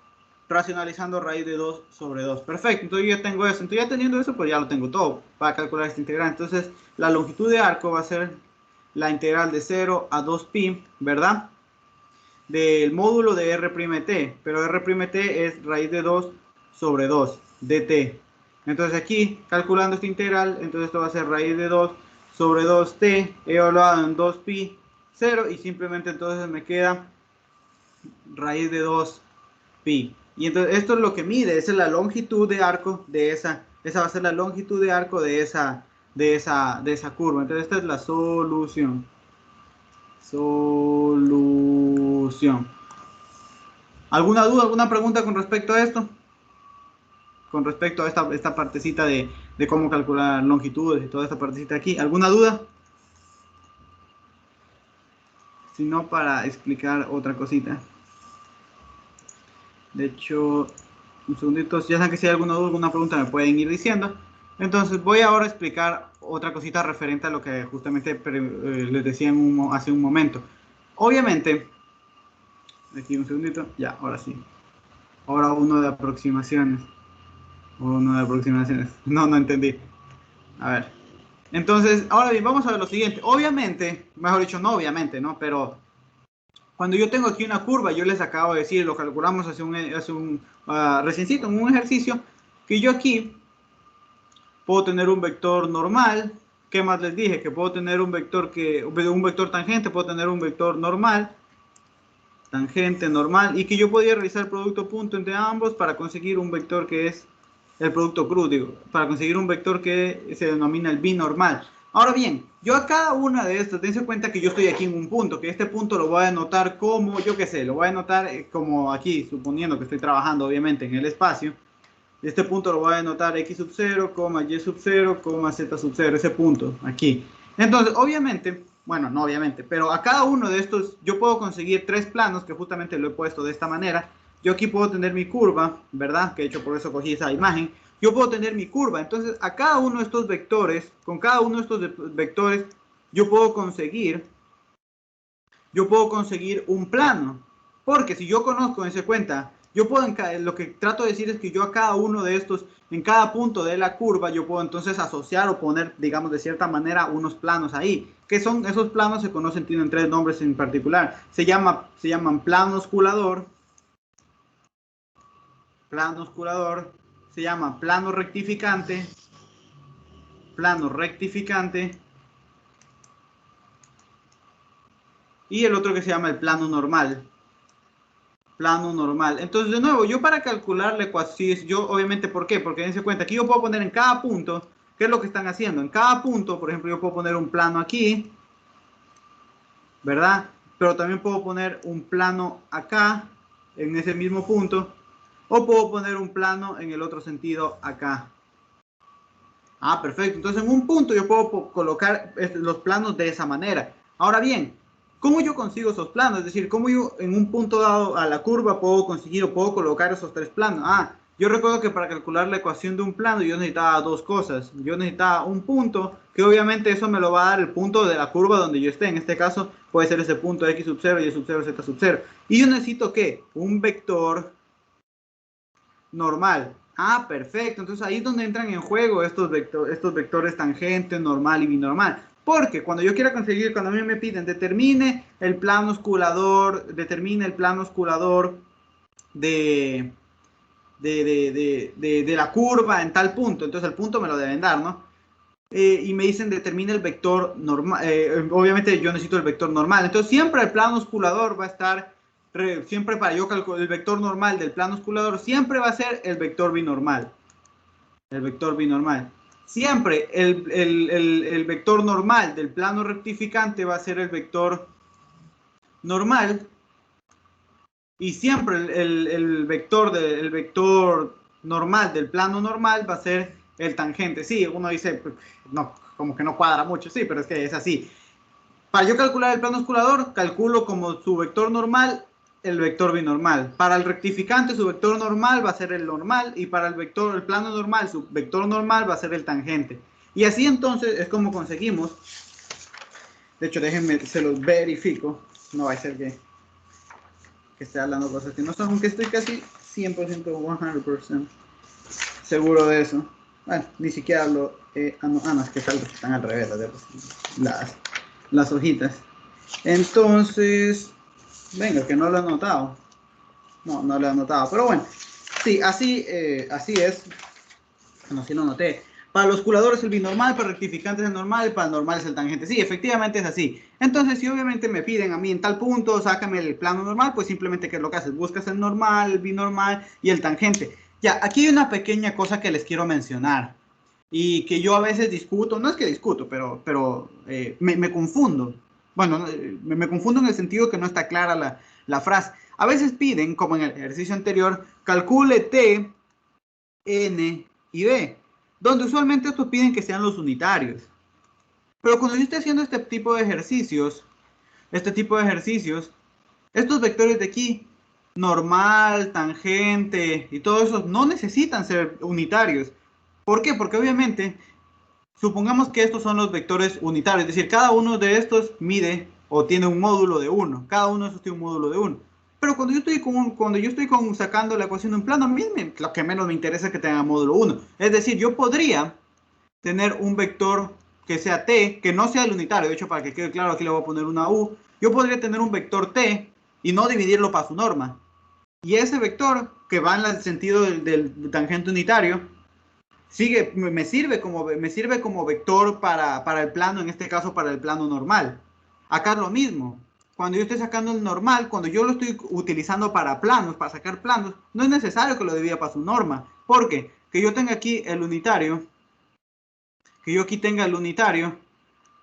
racionalizando raíz de 2 sobre 2. Perfecto, entonces yo tengo eso. Entonces ya teniendo eso, pues ya lo tengo todo para calcular esta integral. Entonces la longitud de arco va a ser la integral de 0 a 2pi, ¿verdad? Del módulo de r'(t), pero r'(t) es raíz de 2 sobre 2 dt. Entonces aquí, calculando esta integral, entonces esto va a ser raíz de 2 sobre 2t, evaluado en 2pi, 0, y simplemente entonces me queda raíz de 2pi. Y entonces esto es lo que mide, esa es la longitud de arco de esa va a ser la longitud de arco de esa curva. Entonces esta es la solución. ¿Alguna duda, alguna pregunta con respecto a esto? Con respecto a esta partecita de cómo calcular longitudes y toda esta partecita aquí. ¿Alguna duda? Si no, para explicar otra cosita. De hecho, un segundito, ya saben que si hay alguna duda, alguna pregunta me pueden ir diciendo. Entonces voy ahora a explicar otra cosita referente a lo que justamente les decía hace un momento. Obviamente, aquí un segundito, ya, ahora sí. Ahora uno de aproximaciones. No entendí. A ver. Entonces, ahora bien, vamos a ver lo siguiente. Obviamente, mejor dicho, no obviamente, ¿no? Pero cuando yo tengo aquí una curva, yo les acabo de decir, lo calculamos hace un reciencito, en un ejercicio, que yo aquí puedo tener un vector normal. ¿Qué más les dije? Que puedo tener un vector tangente, puedo tener un vector normal, tangente normal, y que yo podría realizar el producto punto entre ambos para conseguir un vector que es el producto cruz, digo, para conseguir un vector que se denomina el binormal. Ahora bien, yo a cada una de estas, dense cuenta que yo estoy aquí en un punto, que este punto lo voy a denotar como, yo qué sé, lo voy a denotar como aquí, suponiendo que estoy trabajando obviamente en el espacio. Este punto lo voy a denotar x sub 0, y sub 0, z sub 0, ese punto aquí. Entonces, obviamente, bueno, no obviamente, pero a cada uno de estos yo puedo conseguir 3 planos, que justamente lo he puesto de esta manera. Yo aquí puedo tener mi curva, ¿verdad? Que de hecho por eso cogí esa imagen. Yo puedo tener mi curva. Entonces, a cada uno de estos vectores, con cada uno de estos vectores, yo puedo conseguir un plano. Porque si yo conozco, dense cuenta, yo puedo, lo que trato de decir es que yo a cada uno de estos, en cada punto de la curva, yo puedo entonces asociar o poner, digamos, de cierta manera, unos planos ahí. ¿Qué son esos planos? Se conocen, tienen 3 nombres en particular. Se llaman plano osculador, se llama plano rectificante, y el otro que se llama el plano normal. Entonces, de nuevo, yo para calcular la ecuación, yo obviamente, ¿por qué? Porque dense cuenta, aquí yo puedo poner en cada punto, ¿qué es lo que están haciendo? En cada punto, por ejemplo, yo puedo poner un plano aquí, ¿verdad? Pero también puedo poner un plano acá, en ese mismo punto, o puedo poner un plano en el otro sentido acá. Ah, perfecto. Entonces, en un punto yo puedo colocar los planos de esa manera. Ahora bien, ¿cómo yo consigo esos planos? Es decir, ¿cómo yo en un punto dado a la curva puedo conseguir o puedo colocar esos 3 planos? Ah, yo recuerdo que para calcular la ecuación de un plano yo necesitaba 2 cosas. Yo necesitaba un punto, que obviamente eso me lo va a dar el punto de la curva donde yo esté. En este caso puede ser ese punto x sub 0, y sub 0, z sub 0. Y yo necesito, ¿qué? Un vector normal. Ah, perfecto. Entonces ahí es donde entran en juego estos vectores tangente, normal y binormal. Porque cuando yo quiera conseguir, cuando a mí me piden, determine el plano osculador de la curva en tal punto. Entonces el punto me lo deben dar, ¿no? Y me dicen determine el vector normal. Obviamente yo necesito el vector normal. Entonces siempre el plano osculador va a estar, siempre para yo calcular el vector normal del plano osculador, siempre va a ser el vector binormal. El vector binormal. Siempre el vector normal del plano rectificante va a ser el vector normal. Y siempre el vector normal del plano normal va a ser el tangente. Sí, uno dice, no, como que no cuadra mucho, sí, pero es que es así. Para yo calcular el plano osculador, calculo como su vector normal el vector binormal. Para el rectificante, su vector normal va a ser el normal, y para el plano normal, su vector normal va a ser el tangente. Y así entonces es como conseguimos. De hecho, déjenme, se los verifico. No va a ser que esté hablando cosas que no son, aunque estoy casi 100%, 100% seguro de eso. Bueno, ni siquiera hablo. No, es que están al revés las hojitas. Entonces, venga, que no lo he notado. No lo he notado, pero bueno, sí, así es. No, sí lo noté. Para los osculadores el binormal, para rectificantes el normal, para el normal es el tangente. Sí, efectivamente es así. Entonces, si obviamente me piden a mí en tal punto, sácame el plano normal, pues simplemente, ¿qué es lo que haces? Buscas el normal, el binormal y el tangente. Ya, aquí hay una pequeña cosa que les quiero mencionar y que yo a veces discuto, no es que discuto, pero me confundo. Bueno, me confundo en el sentido que no está clara la frase. A veces piden, como en el ejercicio anterior, calcule T, N y B, donde usualmente estos piden que sean los unitarios. Pero cuando yo estoy haciendo este tipo de ejercicios, estos vectores de aquí, normal, tangente y todo eso, no necesitan ser unitarios. ¿Por qué? Porque obviamente, supongamos que estos son los vectores unitarios, es decir, cada uno de estos mide o tiene un módulo de 1. Cada uno de estos tiene un módulo de 1. Pero cuando yo estoy sacando la ecuación de un plano, a mí lo que menos me interesa es que tenga módulo 1. Es decir, yo podría tener un vector que sea t, que no sea el unitario. De hecho, para que quede claro, aquí le voy a poner una u. Yo podría tener un vector t y no dividirlo para su norma. Y ese vector, que va en el sentido del tangente unitario, me sirve como vector para el plano, en este caso para el plano normal. Acá es lo mismo. Cuando yo estoy sacando el normal, cuando yo lo estoy utilizando para planos, para sacar planos, no es necesario que lo divida para su norma. ¿Por qué? Que yo tenga aquí el unitario,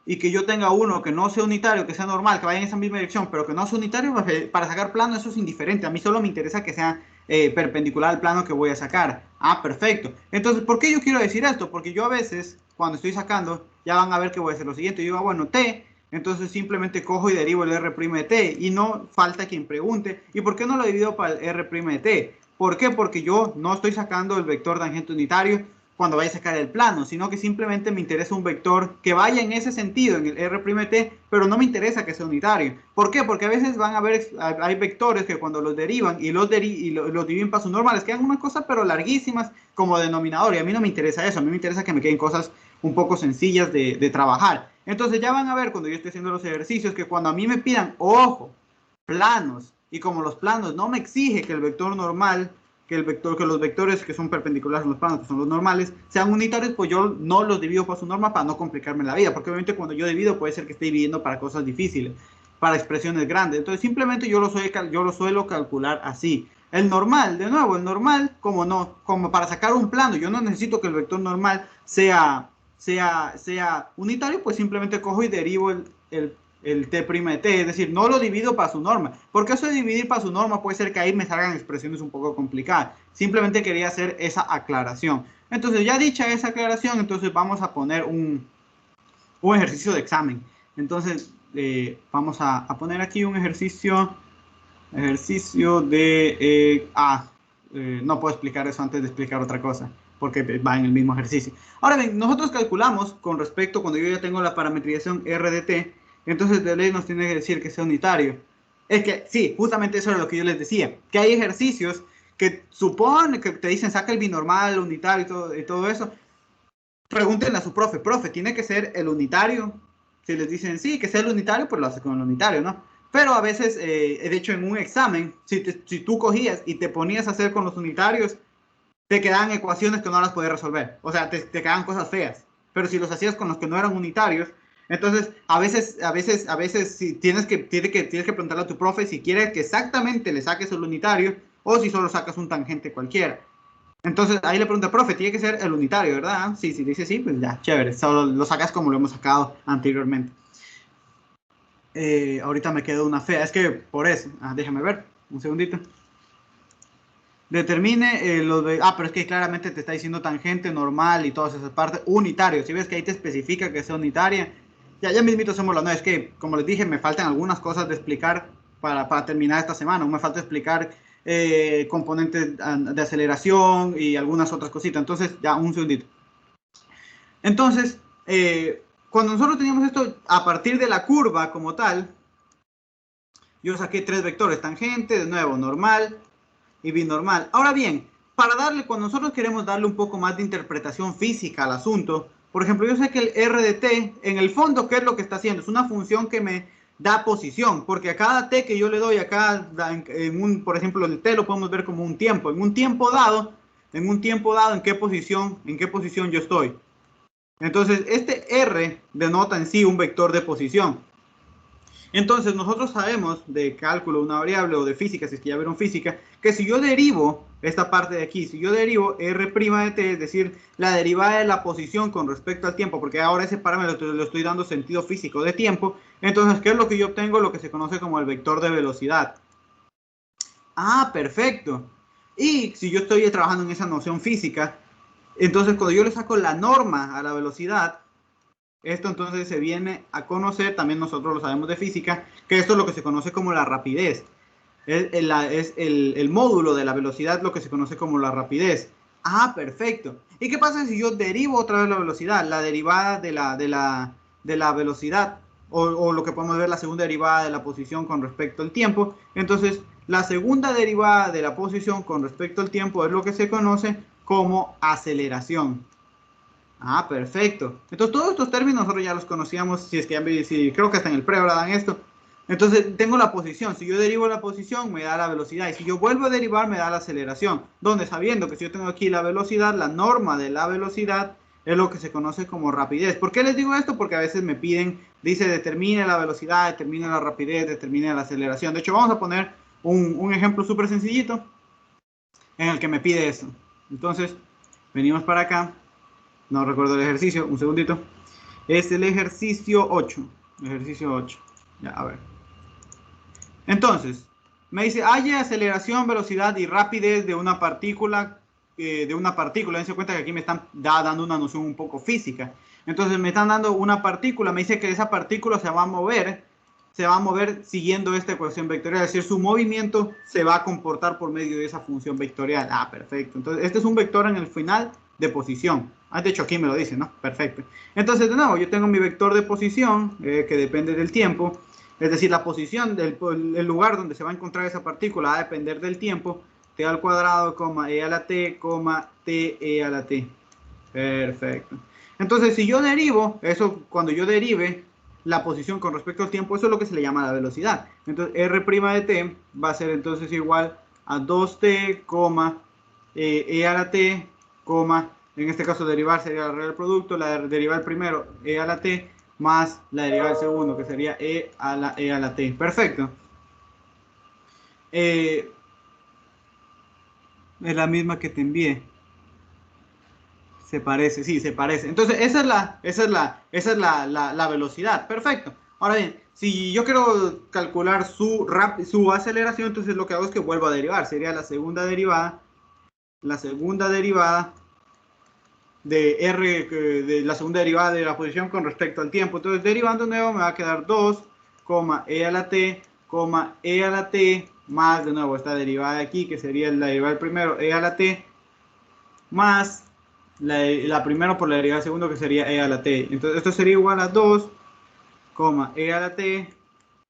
y que yo tenga uno que no sea unitario, que sea normal, que vaya en esa misma dirección, pero que no sea unitario, para sacar plano eso es indiferente. A mí solo me interesa que sea perpendicular al plano que voy a sacar. Ah, perfecto. Entonces, ¿por qué yo quiero decir esto? Porque yo a veces, cuando estoy sacando, ya van a ver que voy a hacer lo siguiente. Yo digo, bueno, t, entonces simplemente cojo y derivo el r' de t, y no falta quien pregunte, ¿y por qué no lo divido para el r' de t? ¿Por qué? Porque yo no estoy sacando el vector tangente unitario cuando vaya a sacar el plano, sino que simplemente me interesa un vector que vaya en ese sentido, en el r', pero no me interesa que sea unitario. ¿Por qué? Porque a veces van a ver, hay vectores que cuando los derivan y los dividen para su norma, les quedan unas cosas pero larguísimas como denominador, y a mí no me interesa eso. A mí me interesa que me queden cosas un poco sencillas de trabajar. Entonces ya van a ver cuando yo esté haciendo los ejercicios que cuando a mí me pidan, ojo, planos, y como los planos no me exige que el vector normal, que los vectores que son perpendiculares a los planos, que son los normales, sean unitarios, pues yo no los divido por su norma para no complicarme la vida, porque obviamente cuando yo divido puede ser que esté dividiendo para cosas difíciles, para expresiones grandes. Entonces simplemente yo lo suelo calcular así. El normal, de nuevo, el normal, como para sacar un plano, yo no necesito que el vector normal sea unitario, pues simplemente cojo y derivo el t' de t, es decir, no lo divido para su norma, porque eso de dividir para su norma puede ser que ahí me salgan expresiones un poco complicadas. Simplemente quería hacer esa aclaración. Entonces, ya dicha esa aclaración, entonces vamos a poner un ejercicio de examen. Entonces, vamos a poner aquí un ejercicio de... no puedo explicar eso antes de explicar otra cosa, porque va en el mismo ejercicio. Ahora bien, nosotros calculamos con respecto, cuando yo ya tengo la parametrización r de t, entonces de ley nos tiene que decir que sea unitario. Es que, sí, justamente eso era lo que yo les decía, que hay ejercicios que supone que te dicen saca el binormal, unitario y todo eso. Pregúntenle a su profe, ¿tiene que ser el unitario? Si les dicen sí, que sea el unitario, pues lo hace con el unitario, ¿no? Pero a veces, de hecho, en un examen, si tú cogías y te ponías a hacer con los unitarios, te quedaban ecuaciones que no las podías resolver. O sea, te quedaban cosas feas. Pero si los hacías con los que no eran unitarios, entonces a veces si tienes que preguntarle a tu profe si quiere que exactamente le saques el unitario o si solo sacas un tangente cualquiera. Entonces ahí le pregunta, profe, tiene que ser el unitario, ¿verdad? Sí, si dice sí, pues ya, chévere. Solo lo sacas como lo hemos sacado anteriormente. Ahorita me quedó una fea, es que por eso. Déjame ver, un segundito. Determine pero es que claramente te está diciendo tangente, normal y todas esas partes. Unitario, si ves que ahí te especifica que sea unitaria. Ya mismito hacemos la nueva. Es que, como les dije, me faltan algunas cosas de explicar para terminar esta semana. Me falta explicar componentes de aceleración y algunas otras cositas. Entonces, ya un segundito. Entonces, cuando nosotros teníamos esto, a partir de la curva como tal, yo saqué tres vectores, tangente, de nuevo, normal y binormal. Ahora bien, cuando nosotros queremos darle un poco más de interpretación física al asunto, por ejemplo, yo sé que el R de t, en el fondo, ¿qué es lo que está haciendo? Es una función que me da posición, porque a cada t que yo le doy acá, por ejemplo, el t lo podemos ver como un tiempo. En un tiempo dado, ¿en qué posición yo estoy? Entonces, este R denota en sí un vector de posición. Entonces, nosotros sabemos de cálculo de una variable o de física, si es que ya vieron física, que si yo derivo esta parte de aquí, si yo derivo R' de t, es decir, la derivada de la posición con respecto al tiempo, porque ahora ese parámetro le estoy dando sentido físico de tiempo, entonces, ¿qué es lo que yo obtengo? Lo que se conoce como el vector de velocidad. Perfecto. Y si yo estoy trabajando en esa noción física, entonces cuando yo le saco la norma a la velocidad, esto entonces se viene a conocer, también nosotros lo sabemos de física, que esto es lo que se conoce como la rapidez. Es el módulo de la velocidad, lo que se conoce como la rapidez. Perfecto. ¿Y qué pasa si yo derivo otra vez la velocidad? La derivada de la velocidad, o lo que podemos ver, la segunda derivada de la posición con respecto al tiempo. Entonces, la segunda derivada de la posición con respecto al tiempo es lo que se conoce como aceleración. Perfecto. Entonces, todos estos términos nosotros ya los conocíamos, si es que si, creo que hasta en el pre dan esto. Entonces, tengo la posición. Si yo derivo la posición, me da la velocidad. Y si yo vuelvo a derivar, me da la aceleración. Donde, sabiendo que si yo tengo aquí la velocidad, la norma de la velocidad es lo que se conoce como rapidez. ¿Por qué les digo esto? Porque a veces me piden, dice, determine la velocidad, determine la rapidez, determine la aceleración. De hecho, vamos a poner un ejemplo súper sencillito en el que me pide eso. Entonces, venimos para acá. No recuerdo el ejercicio, un segundito. Es el ejercicio 8. Ejercicio 8. Ya, a ver. Entonces, me dice, haya aceleración, velocidad y rapidez de una partícula. Dense cuenta que aquí me están dando una noción un poco física. Entonces, me están dando una partícula. Me dice que esa partícula se va a mover siguiendo esta ecuación vectorial. Es decir, su movimiento se va a comportar por medio de esa función vectorial. Perfecto. Entonces, este es un vector en el final de posición. De hecho, aquí me lo dice, ¿no? Perfecto. Entonces, de nuevo, yo tengo mi vector de posición, que depende del tiempo. Es decir, la posición el lugar donde se va a encontrar esa partícula va a depender del tiempo. T al cuadrado, e a la t, t e a la t. Perfecto. Entonces, si yo derivo, cuando yo derive la posición con respecto al tiempo, eso es lo que se le llama la velocidad. Entonces, R' de t va a ser entonces igual a 2t, e a la t, en este caso derivar sería la regla del producto, la derivada del primero, e a la t, más la derivada del segundo, que sería e a la t. Perfecto. Es la misma que te envié. Se parece, sí, se parece. Entonces, esa es la velocidad. Perfecto. Ahora bien, si yo quiero calcular su aceleración, entonces lo que hago es que vuelvo a derivar. Sería la segunda derivada de R, de la segunda derivada de la posición con respecto al tiempo. Entonces, derivando nuevo me va a quedar 2, e a la t, e a la t, más de nuevo esta derivada de aquí, que sería la derivada del primero, e a la t, más la primera por la derivada del segundo, que sería e a la t. Entonces, esto sería igual a 2, e a la t,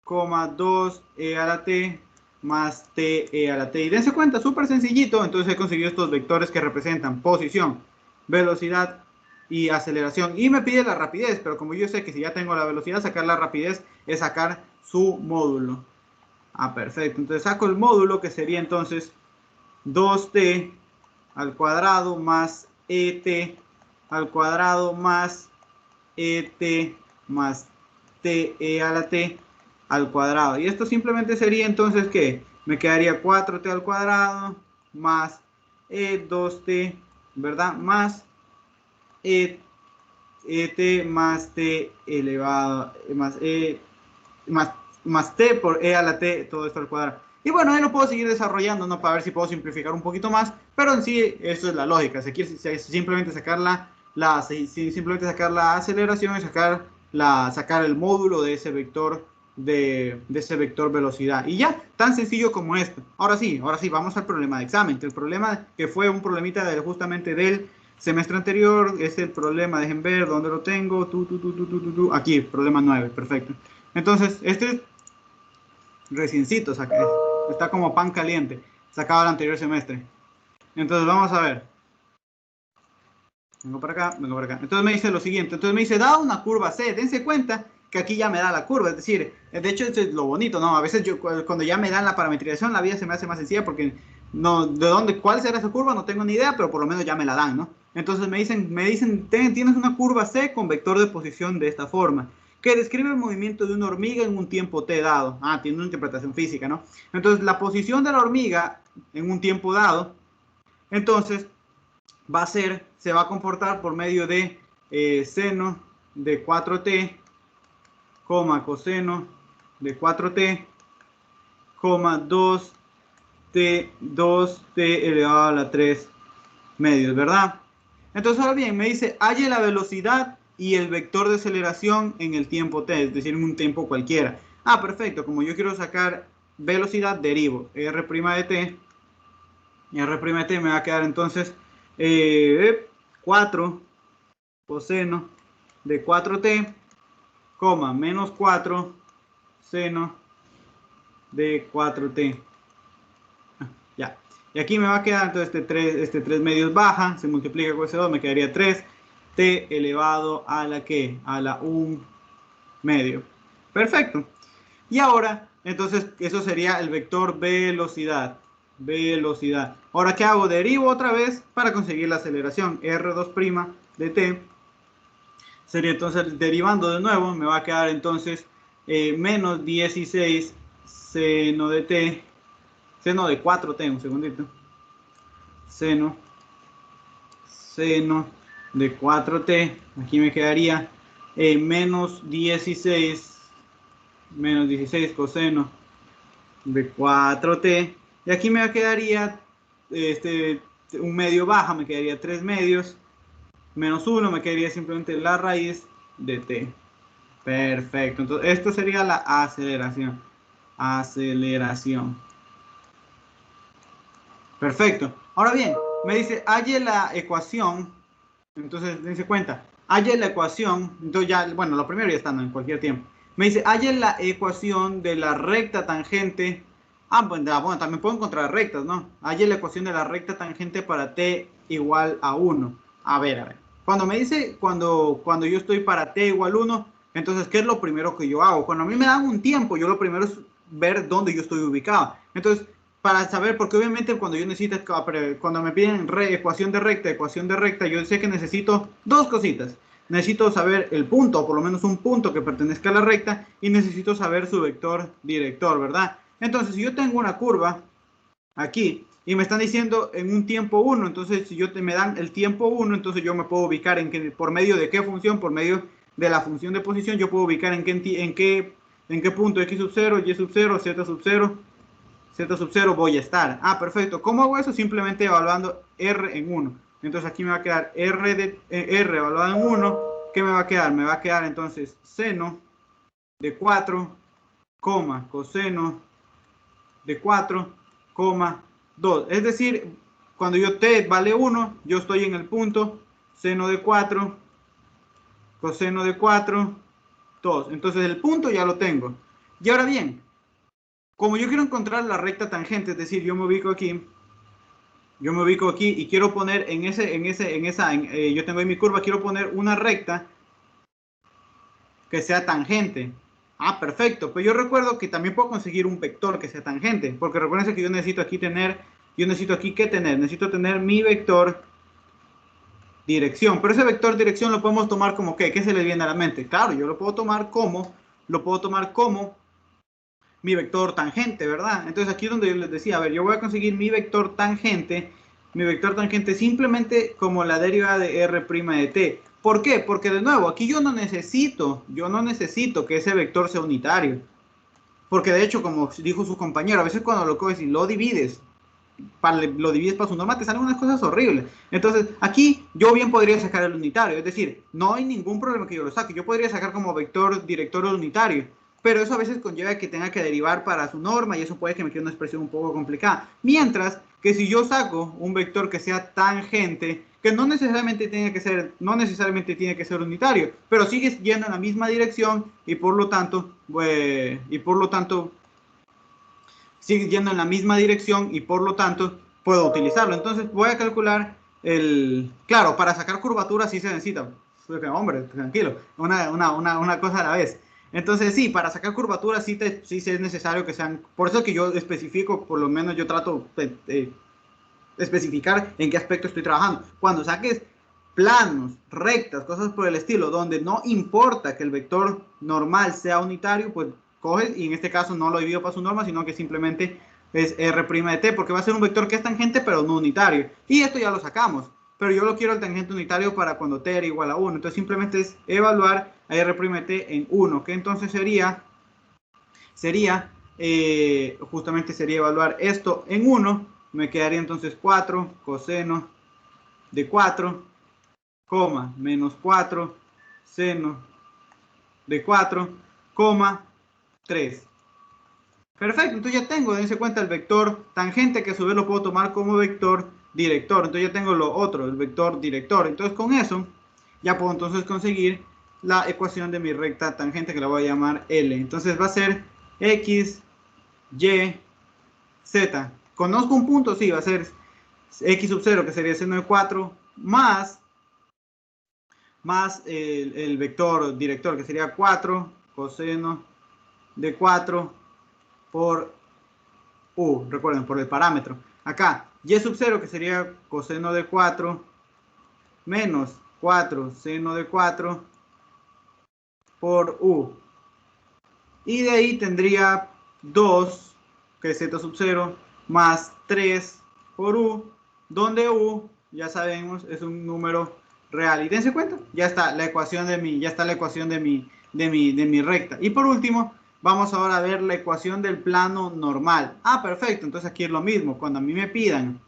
2 e a la t, más t e a la t. Y dense cuenta, súper sencillito. Entonces he conseguido estos vectores que representan posición, velocidad y aceleración. Y me pide la rapidez, pero como yo sé que si ya tengo la velocidad, sacar la rapidez es sacar su módulo. Perfecto. Entonces saco el módulo, que sería entonces 2t al cuadrado más et al cuadrado más et más t e a la t al cuadrado. Y esto simplemente sería entonces que me quedaría 4t al cuadrado más 2t, ¿verdad? Más et más t elevado, más t por e a la t, todo esto al cuadrado. Y bueno, ahí lo puedo seguir desarrollando, ¿no? Para ver si puedo simplificar un poquito más, pero en sí, eso es la lógica. Se quiere simplemente sacar simplemente sacar la aceleración y sacar el módulo de ese vector de ese vector velocidad. Y ya, tan sencillo como esto. Ahora sí, vamos al problema de examen. El problema que fue un problemita justamente del semestre anterior, es el problema, dejen ver dónde lo tengo, aquí, problema 9, perfecto. Entonces, este es reciencito, está como pan caliente, sacado el anterior semestre. Entonces, vamos a ver. Vengo para acá. Entonces me dice lo siguiente, entonces me dice, da una curva C, dense cuenta que aquí ya me da la curva, es decir, de hecho eso es lo bonito, ¿no? A veces yo, cuando ya me dan la parametrización, la vida se me hace más sencilla porque no, cuál será esa curva, no tengo ni idea, pero por lo menos ya me la dan, ¿no? Entonces me dicen, tienes una curva C con vector de posición de esta forma, que describe el movimiento de una hormiga en un tiempo t dado. Ah, tiene una interpretación física, ¿no? Entonces la posición de la hormiga en un tiempo dado, entonces se va a comportar por medio de seno de 4t, coseno de 4t, 2t elevado a la 3 medios, ¿verdad? Entonces, ahora bien, me dice, halle la velocidad y el vector de aceleración en el tiempo t, es decir, en un tiempo cualquiera. Ah, perfecto, como yo quiero sacar velocidad, derivo r' de t, y r' de t me va a quedar entonces 4 coseno de 4t, menos 4 seno de 4t. Ya. Y aquí me va a quedar entonces este 3 medios baja, se multiplica con ese 2, me quedaría 3t elevado a la que, a la 1 medio. Perfecto. Y ahora, entonces, eso sería el vector velocidad. Ahora, ¿qué hago? Derivo otra vez para conseguir la aceleración. R2' de t. Sería entonces, derivando de nuevo, me va a quedar entonces menos 16 seno de t. Seno de 4t, un segundito. Seno de 4t. Aquí me quedaría menos 16 coseno de 4t. Y aquí me quedaría un medio baja, me quedaría 3 medios. Menos 1 me quedaría simplemente la raíz de t. Perfecto. Entonces, esto sería la aceleración. Perfecto. Ahora bien, me dice, halle la ecuación. Entonces, dense cuenta. Halle la ecuación. Entonces, ya, bueno, lo primero ya está, ¿no? En cualquier tiempo. Me dice, halle la ecuación de la recta tangente. Ah, bueno, también puedo encontrar rectas, ¿no? Halle la ecuación de la recta tangente para t igual a 1. A ver. Cuando me dice, cuando yo estoy para t igual a 1, entonces, ¿qué es lo primero que yo hago? Cuando a mí me dan un tiempo, yo lo primero es ver dónde yo estoy ubicado. Entonces, para saber, porque obviamente cuando yo necesito, cuando me piden ecuación de recta, yo sé que necesito dos cositas. Necesito saber el punto, o por lo menos un punto que pertenezca a la recta, y necesito saber su vector director, ¿verdad? Entonces, si yo tengo una curva aquí, y me están diciendo en un tiempo 1, entonces si me dan el tiempo 1, entonces yo me puedo ubicar por medio de qué función, por medio de la función de posición, yo puedo ubicar en qué punto x sub 0, y sub 0, z sub 0, z sub 0 voy a estar. Ah, perfecto. ¿Cómo hago eso? Simplemente evaluando r en 1. Entonces aquí me va a quedar r evaluado en 1. ¿Qué me va a quedar? Me va a quedar entonces seno de 4, coseno de 4, 2. Es decir, cuando yo t vale 1, yo estoy en el punto seno de 4, coseno de 4, 2. Entonces el punto ya lo tengo. Y ahora bien, como yo quiero encontrar la recta tangente, es decir, yo me ubico aquí y quiero poner yo tengo en mi curva, quiero poner una recta que sea tangente. Ah, perfecto. Pues yo recuerdo que también puedo conseguir un vector que sea tangente, porque recuerden que yo necesito aquí tener mi vector dirección. Pero ese vector dirección lo podemos tomar como ¿qué se le viene a la mente? Claro, yo lo puedo tomar como mi vector tangente, ¿verdad? Entonces aquí es donde yo les decía, a ver, yo voy a conseguir mi vector tangente mi vector tangente simplemente como la derivada de r' de t. ¿Por qué? Porque de nuevo, aquí yo no necesito que ese vector sea unitario. Porque de hecho, como dijo su compañero, a veces cuando lo coges y lo divides para su norma, te salen unas cosas horribles. Entonces, aquí yo bien podría sacar el unitario, es decir, no hay ningún problema que yo lo saque. Yo podría sacar como vector director el unitario, pero eso a veces conlleva que tenga que derivar para su norma y eso puede que me quede una expresión un poco complicada. Mientras que si yo saco un vector que sea tangente, que no necesariamente tiene que ser unitario, pero sigue yendo en la misma dirección y por lo tanto sigue yendo en la misma dirección y por lo tanto puedo utilizarlo. Entonces voy a calcular claro, para sacar curvatura sí se necesita, hombre, tranquilo, una cosa a la vez. Entonces sí, para sacar curvatura sí es necesario que sean, por eso que yo especifico, por lo menos yo trato de especificar en qué aspecto estoy trabajando. Cuando saques planos, rectas, cosas por el estilo, donde no importa que el vector normal sea unitario, pues coges y en este caso no lo divido para su norma, sino que simplemente es r' de t, porque va a ser un vector que es tangente pero no unitario. Y esto ya lo sacamos, pero yo lo quiero el tangente unitario para cuando t era igual a 1. Entonces simplemente es evaluar a r' de t en 1, que entonces justamente sería evaluar esto en 1, me quedaría entonces 4 coseno de 4, coma, menos 4 seno de 4, coma, 3. Perfecto, entonces ya tengo, dense cuenta, el vector tangente, que a su vez lo puedo tomar como vector director. Entonces ya tengo lo otro, el vector director. Entonces con eso ya puedo entonces conseguir la ecuación de mi recta tangente, que la voy a llamar L. Entonces va a ser x, y, z. ¿Conozco un punto? Sí, va a ser x sub 0, que sería seno de 4, más el vector director, que sería 4 coseno de 4 por u, recuerden, por el parámetro. Acá, y sub 0, que sería coseno de 4 menos 4 seno de 4 por u. Y de ahí tendría 2, que es z sub 0, más 3 por u, donde u, ya sabemos, es un número real. Y dense cuenta, ya está la ecuación de mi recta. Y por último, vamos ahora a ver la ecuación del plano normal. Ah, perfecto, entonces aquí es lo mismo. Cuando a mí me pidan,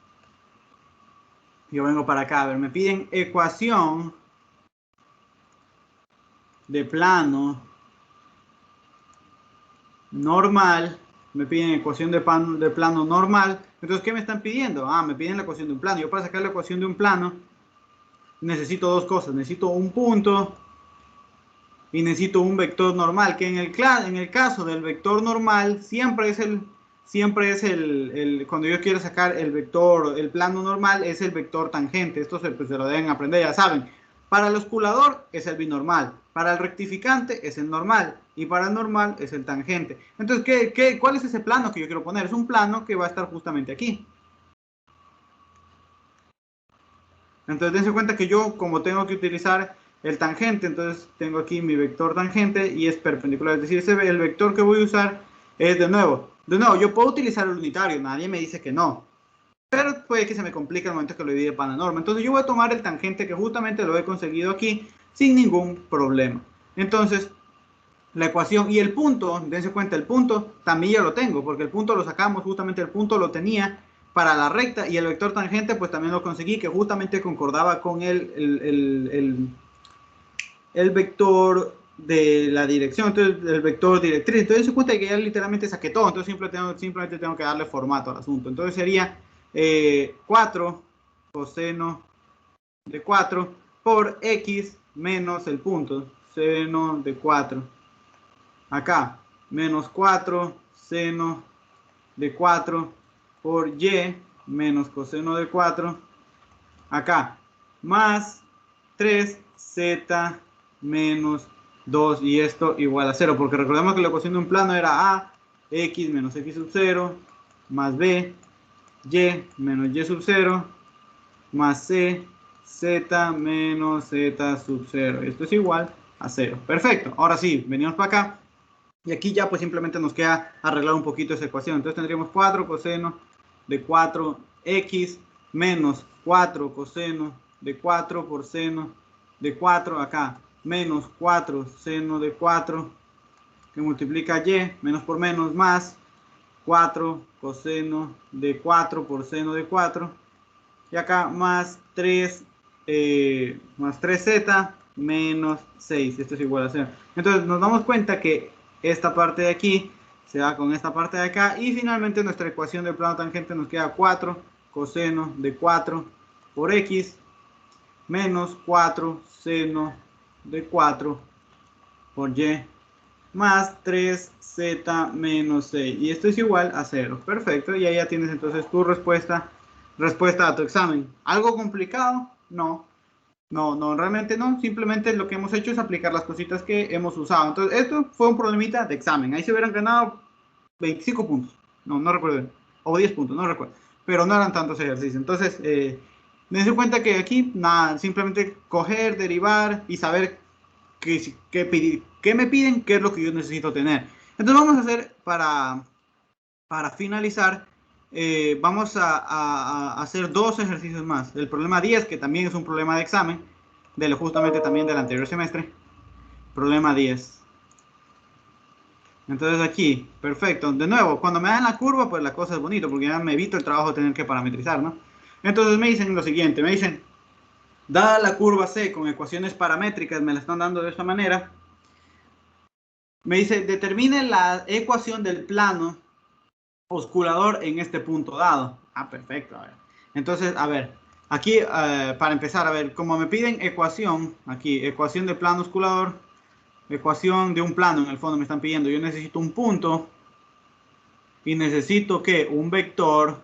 yo vengo para acá, a ver, me piden ecuación de plano normal, me piden ecuación de plano normal. Entonces, ¿qué me están pidiendo? Ah, me piden la ecuación de un plano. Yo para sacar la ecuación de un plano necesito dos cosas. Necesito un punto y necesito un vector normal, que en el caso del vector normal siempre es cuando yo quiero sacar el vector, el plano normal es el vector tangente. Esto se lo deben aprender, ya saben. Para el osculador es el binormal, para el rectificante es el normal y para el normal es el tangente. Entonces, ¿cuál es ese plano que yo quiero poner? Es un plano que va a estar justamente aquí. Entonces dense cuenta que yo, como tengo que utilizar el tangente, entonces tengo aquí mi vector tangente y es perpendicular. Es decir, el vector que voy a usar es de nuevo, yo puedo utilizar el unitario, nadie me dice que no. Pero puede que se me complique el momento que lo divide para la norma. Entonces yo voy a tomar el tangente que justamente lo he conseguido aquí sin ningún problema. Entonces, la ecuación y el punto, dense cuenta, el punto también ya lo tengo, porque el punto lo sacamos, justamente el punto lo tenía para la recta y el vector tangente pues también lo conseguí, que justamente concordaba con el vector de la dirección, entonces el vector directriz. Entonces se cuenta que ya literalmente saqué todo, entonces simplemente tengo que darle formato al asunto. Entonces sería 4 coseno de 4 por x menos el punto, seno de 4. Acá, menos 4 seno de 4 por y menos coseno de 4. Acá, más 3z menos 2 y esto igual a 0, porque recordemos que la ecuación de un plano era a x menos x sub 0 más b y menos y sub 0 más c z menos z sub 0. Esto es igual a 0. Perfecto. Ahora sí, venimos para acá. Y aquí ya pues simplemente nos queda arreglar un poquito esa ecuación. Entonces tendríamos 4 coseno de 4x menos 4 coseno de 4 por seno de 4 acá, menos 4 seno de 4 que multiplica y, menos por menos, más 4 coseno de 4 por seno de 4 y acá más 3 más 3z menos 6, esto es igual a 0. Entonces nos damos cuenta que esta parte de aquí se va con esta parte de acá y finalmente nuestra ecuación del plano tangente nos queda 4 coseno de 4 por x menos 4 seno de 4 por y más 3z menos 6 y esto es igual a 0. Perfecto, y ahí ya tienes entonces tu respuesta a tu examen. ¿Algo complicado? No, realmente no. Simplemente lo que hemos hecho es aplicar las cositas que hemos usado. Entonces, esto fue un problemita de examen. Ahí se hubieran ganado 25 puntos. No recuerdo. O 10 puntos, no recuerdo. Pero no eran tantos ejercicios. Entonces, dense cuenta que aquí, nada, simplemente coger, derivar y saber qué me piden, qué es lo que yo necesito tener. Entonces, vamos a hacer para finalizar. Vamos a hacer dos ejercicios más. El problema 10, que también es un problema de examen, justamente también del anterior semestre. Problema 10. Entonces aquí, perfecto. De nuevo, cuando me dan la curva, pues la cosa es bonito, porque ya me evito el trabajo de tener que parametrizar, ¿no? Entonces me dicen lo siguiente, me dicen, dada la curva C con ecuaciones paramétricas, me la están dando de esta manera. Me dice, determine la ecuación del plano osculador en este punto dado. Ah, perfecto. A ver. Entonces, a ver, aquí para empezar, a ver, como me piden ecuación, aquí, ecuación de plano osculador, ecuación de un plano en el fondo me están pidiendo, yo necesito un punto y necesito que un vector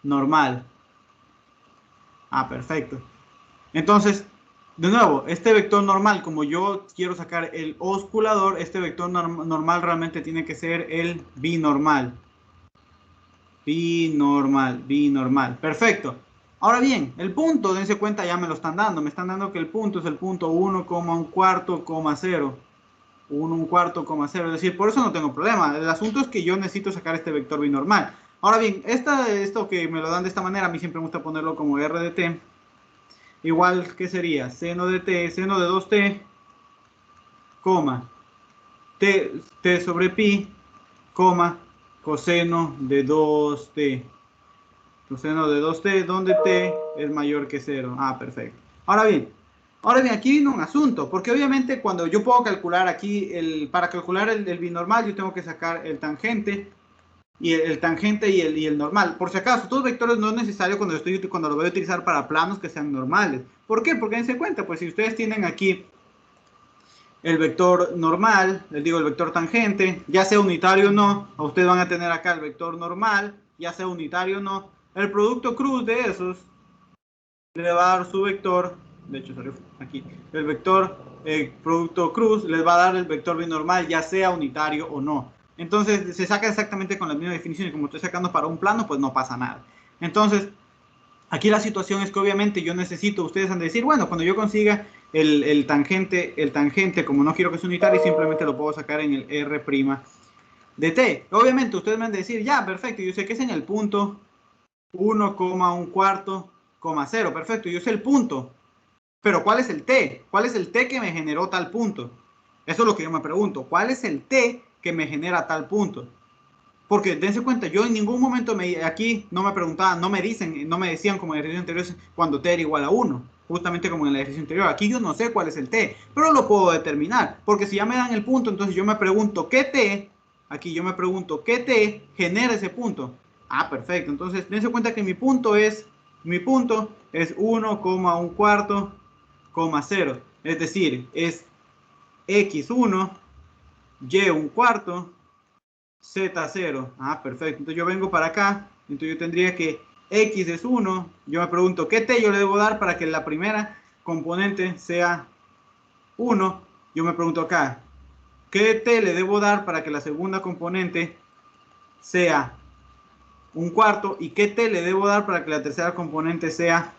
normal. Ah, perfecto. Entonces, de nuevo, este vector normal, como yo quiero sacar el osculador, este vector normal realmente tiene que ser el binormal. Binormal. Perfecto. Ahora bien, el punto, dense cuenta, ya me lo están dando. Me están dando que el punto es el punto 1,1/4,0. 1/1/4,0. Es decir, por eso no tengo problema. El asunto es que yo necesito sacar este vector binormal. Ahora bien, esto que me lo dan de esta manera, a mí siempre me gusta ponerlo como r de t. Igual que sería seno de t, seno de 2t, coma, t sobre pi, coma, coseno de 2t. Coseno de 2t, donde t es mayor que 0. Ah, perfecto. Ahora bien, aquí viene un asunto, porque obviamente cuando yo puedo calcular aquí, para calcular el binormal, yo tengo que sacar el tangente, y el tangente y el normal. Por si acaso, estos vectores no es necesario cuando lo voy a utilizar para planos que sean normales. ¿Por qué? Porque dense cuenta, pues si ustedes tienen aquí el vector normal, les digo el vector tangente, ya sea unitario o no, ustedes van a tener acá el vector normal, ya sea unitario o no, el producto cruz de esos le va a dar su vector, de hecho salió aquí, el vector producto cruz les va a dar el vector binormal, ya sea unitario o no. Entonces se saca exactamente con la misma definición y como estoy sacando para un plano, pues no pasa nada. Entonces, aquí la situación es que obviamente yo necesito, ustedes han de decir, bueno, cuando yo consiga el tangente, como no quiero que sea unitario, simplemente lo puedo sacar en el R' de t. Obviamente ustedes me han de decir, ya, perfecto, yo sé que es en el punto 1,1/4,0. Perfecto, yo sé el punto. Pero ¿cuál es el t? ¿Cuál es el t que me generó tal punto? Eso es lo que yo me pregunto. ¿Cuál es el t que me genera tal punto? Porque dense cuenta, yo en ningún momento aquí no me preguntaban, no me decían como en el ejercicio anterior cuando t era igual a 1. Justamente como en el ejercicio anterior. Aquí yo no sé cuál es el t, pero lo puedo determinar. Porque si ya me dan el punto, entonces yo me pregunto qué t, aquí yo me pregunto qué t genera ese punto. Ah, perfecto. Entonces dense cuenta que mi punto es 1,1/4,0. Es decir, es x1, y1/4, z0. Ah, perfecto. Entonces yo vengo para acá. Entonces yo tendría que x es 1. Yo me pregunto qué t yo le debo dar para que la primera componente sea 1. Yo me pregunto acá, ¿qué t le debo dar para que la segunda componente sea 1/4? ¿Y qué t le debo dar para que la tercera componente sea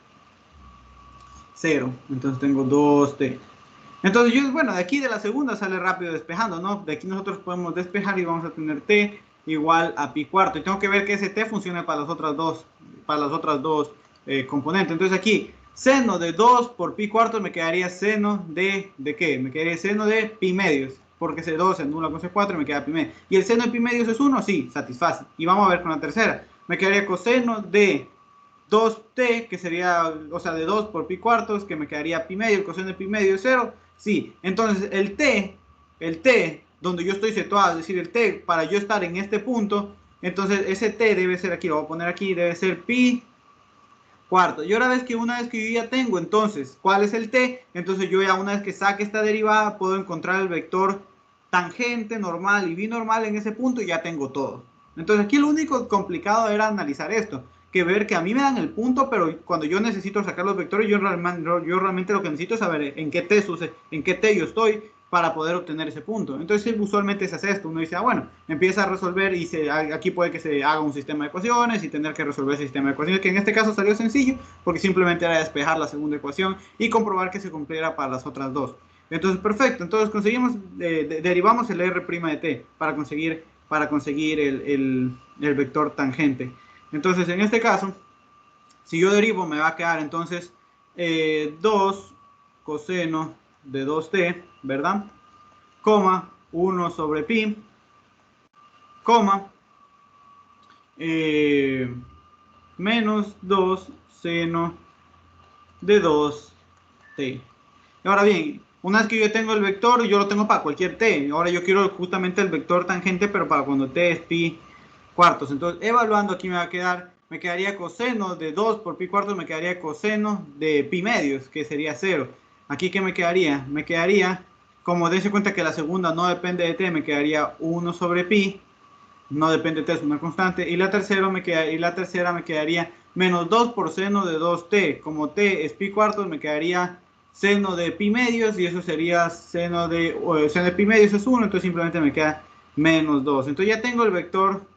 0? Entonces tengo 2t. Entonces yo, bueno, de aquí de la segunda sale rápido despejando, ¿no? De aquí nosotros podemos despejar y vamos a tener t igual a pi cuarto. Y tengo que ver que ese t funcione para las otras dos para las otras dos componentes. Entonces aquí, seno de 2 por pi cuartos me quedaría seno ¿de qué? Me quedaría seno de pi medios, porque ese 2 se anula con ese 4 y me queda pi medios. ¿Y el seno de pi medios es 1? Sí, satisface. Y vamos a ver con la tercera. Me quedaría coseno de 2t, que sería, o sea, de 2 por pi cuartos, que me quedaría pi medio, el coseno de pi medio es 0. Sí, entonces el t, donde yo estoy situado, es decir, el t, para yo estar en este punto, entonces ese t debe ser aquí, lo voy a poner aquí, debe ser pi cuarto. Y una vez que yo ya tengo, entonces, ¿cuál es el t? Entonces yo ya una vez que saque esta derivada, puedo encontrar el vector tangente, normal y binormal en ese punto y ya tengo todo. Entonces aquí lo único complicado era analizar esto, que ver que a mí me dan el punto, pero cuando yo necesito sacar los vectores, yo realmente lo que necesito es saber en qué t yo estoy para poder obtener ese punto. Entonces usualmente se hace esto, uno dice, ah, bueno, empieza a resolver y aquí puede que se haga un sistema de ecuaciones y tener que resolver ese sistema de ecuaciones, que en este caso salió sencillo, porque simplemente era despejar la segunda ecuación y comprobar que se cumpliera para las otras dos. Entonces, perfecto, entonces conseguimos, derivamos el r' de t para conseguir el vector tangente. Entonces, en este caso, si yo derivo, me va a quedar entonces 2 coseno de 2t, ¿verdad? Coma 1 sobre pi, coma menos 2 seno de 2t. Ahora bien, una vez que yo tengo el vector, yo lo tengo para cualquier t. Ahora yo quiero justamente el vector tangente, pero para cuando t es pi cuartos. Entonces, evaluando aquí me quedaría coseno de 2 por pi cuartos, me quedaría coseno de pi medios, que sería 0. Aquí, ¿qué me quedaría? Me quedaría, como dése cuenta que la segunda no depende de t, me quedaría 1 sobre pi, no depende de t, es una constante. Y la tercera me quedaría menos 2 por seno de 2t. Como t es pi cuartos, me quedaría seno de pi medios, y eso sería seno de pi medios es 1, entonces simplemente me queda menos 2. Entonces ya tengo el vector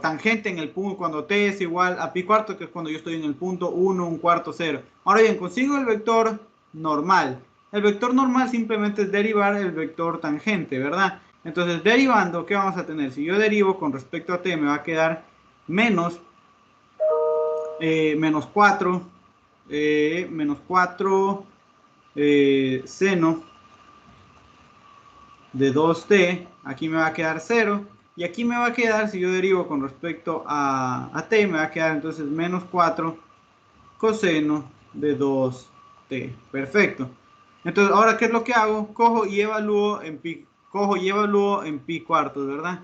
tangente en el punto cuando t es igual a pi cuarto, que es cuando yo estoy en el punto 1, 1 cuarto, 0. Ahora bien, consigo el vector normal. El vector normal simplemente es derivar el vector tangente, ¿verdad? Entonces, derivando, ¿qué vamos a tener? Si yo derivo con respecto a t, me va a quedar menos 4, seno de 2t, aquí me va a quedar 0, y aquí me va a quedar, si yo derivo con respecto a t, me va a quedar entonces menos 4 coseno de 2t. Perfecto. Entonces, ahora, ¿qué es lo que hago? Cojo y evalúo en pi cuartos, ¿verdad?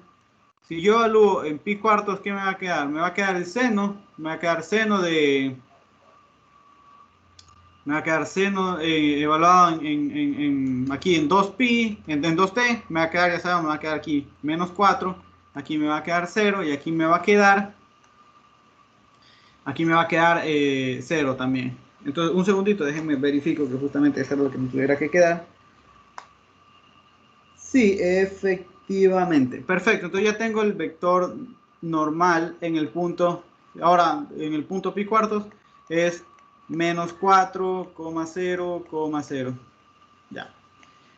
Si yo evalúo en pi cuartos, ¿qué me va a quedar? Me va a quedar el seno, me va a quedar seno de... Me va a quedar seno evaluado aquí en 2pi, en 2t, me va a quedar, ya saben, me va a quedar aquí menos 4, aquí me va a quedar 0 y aquí me va a quedar 0 también. Entonces, un segundito, déjenme verifico que justamente eso es lo que me tuviera que quedar. Sí, efectivamente. Perfecto, entonces ya tengo el vector normal en el punto, ahora en el punto pi cuartos es menos 4,0,0. Ya.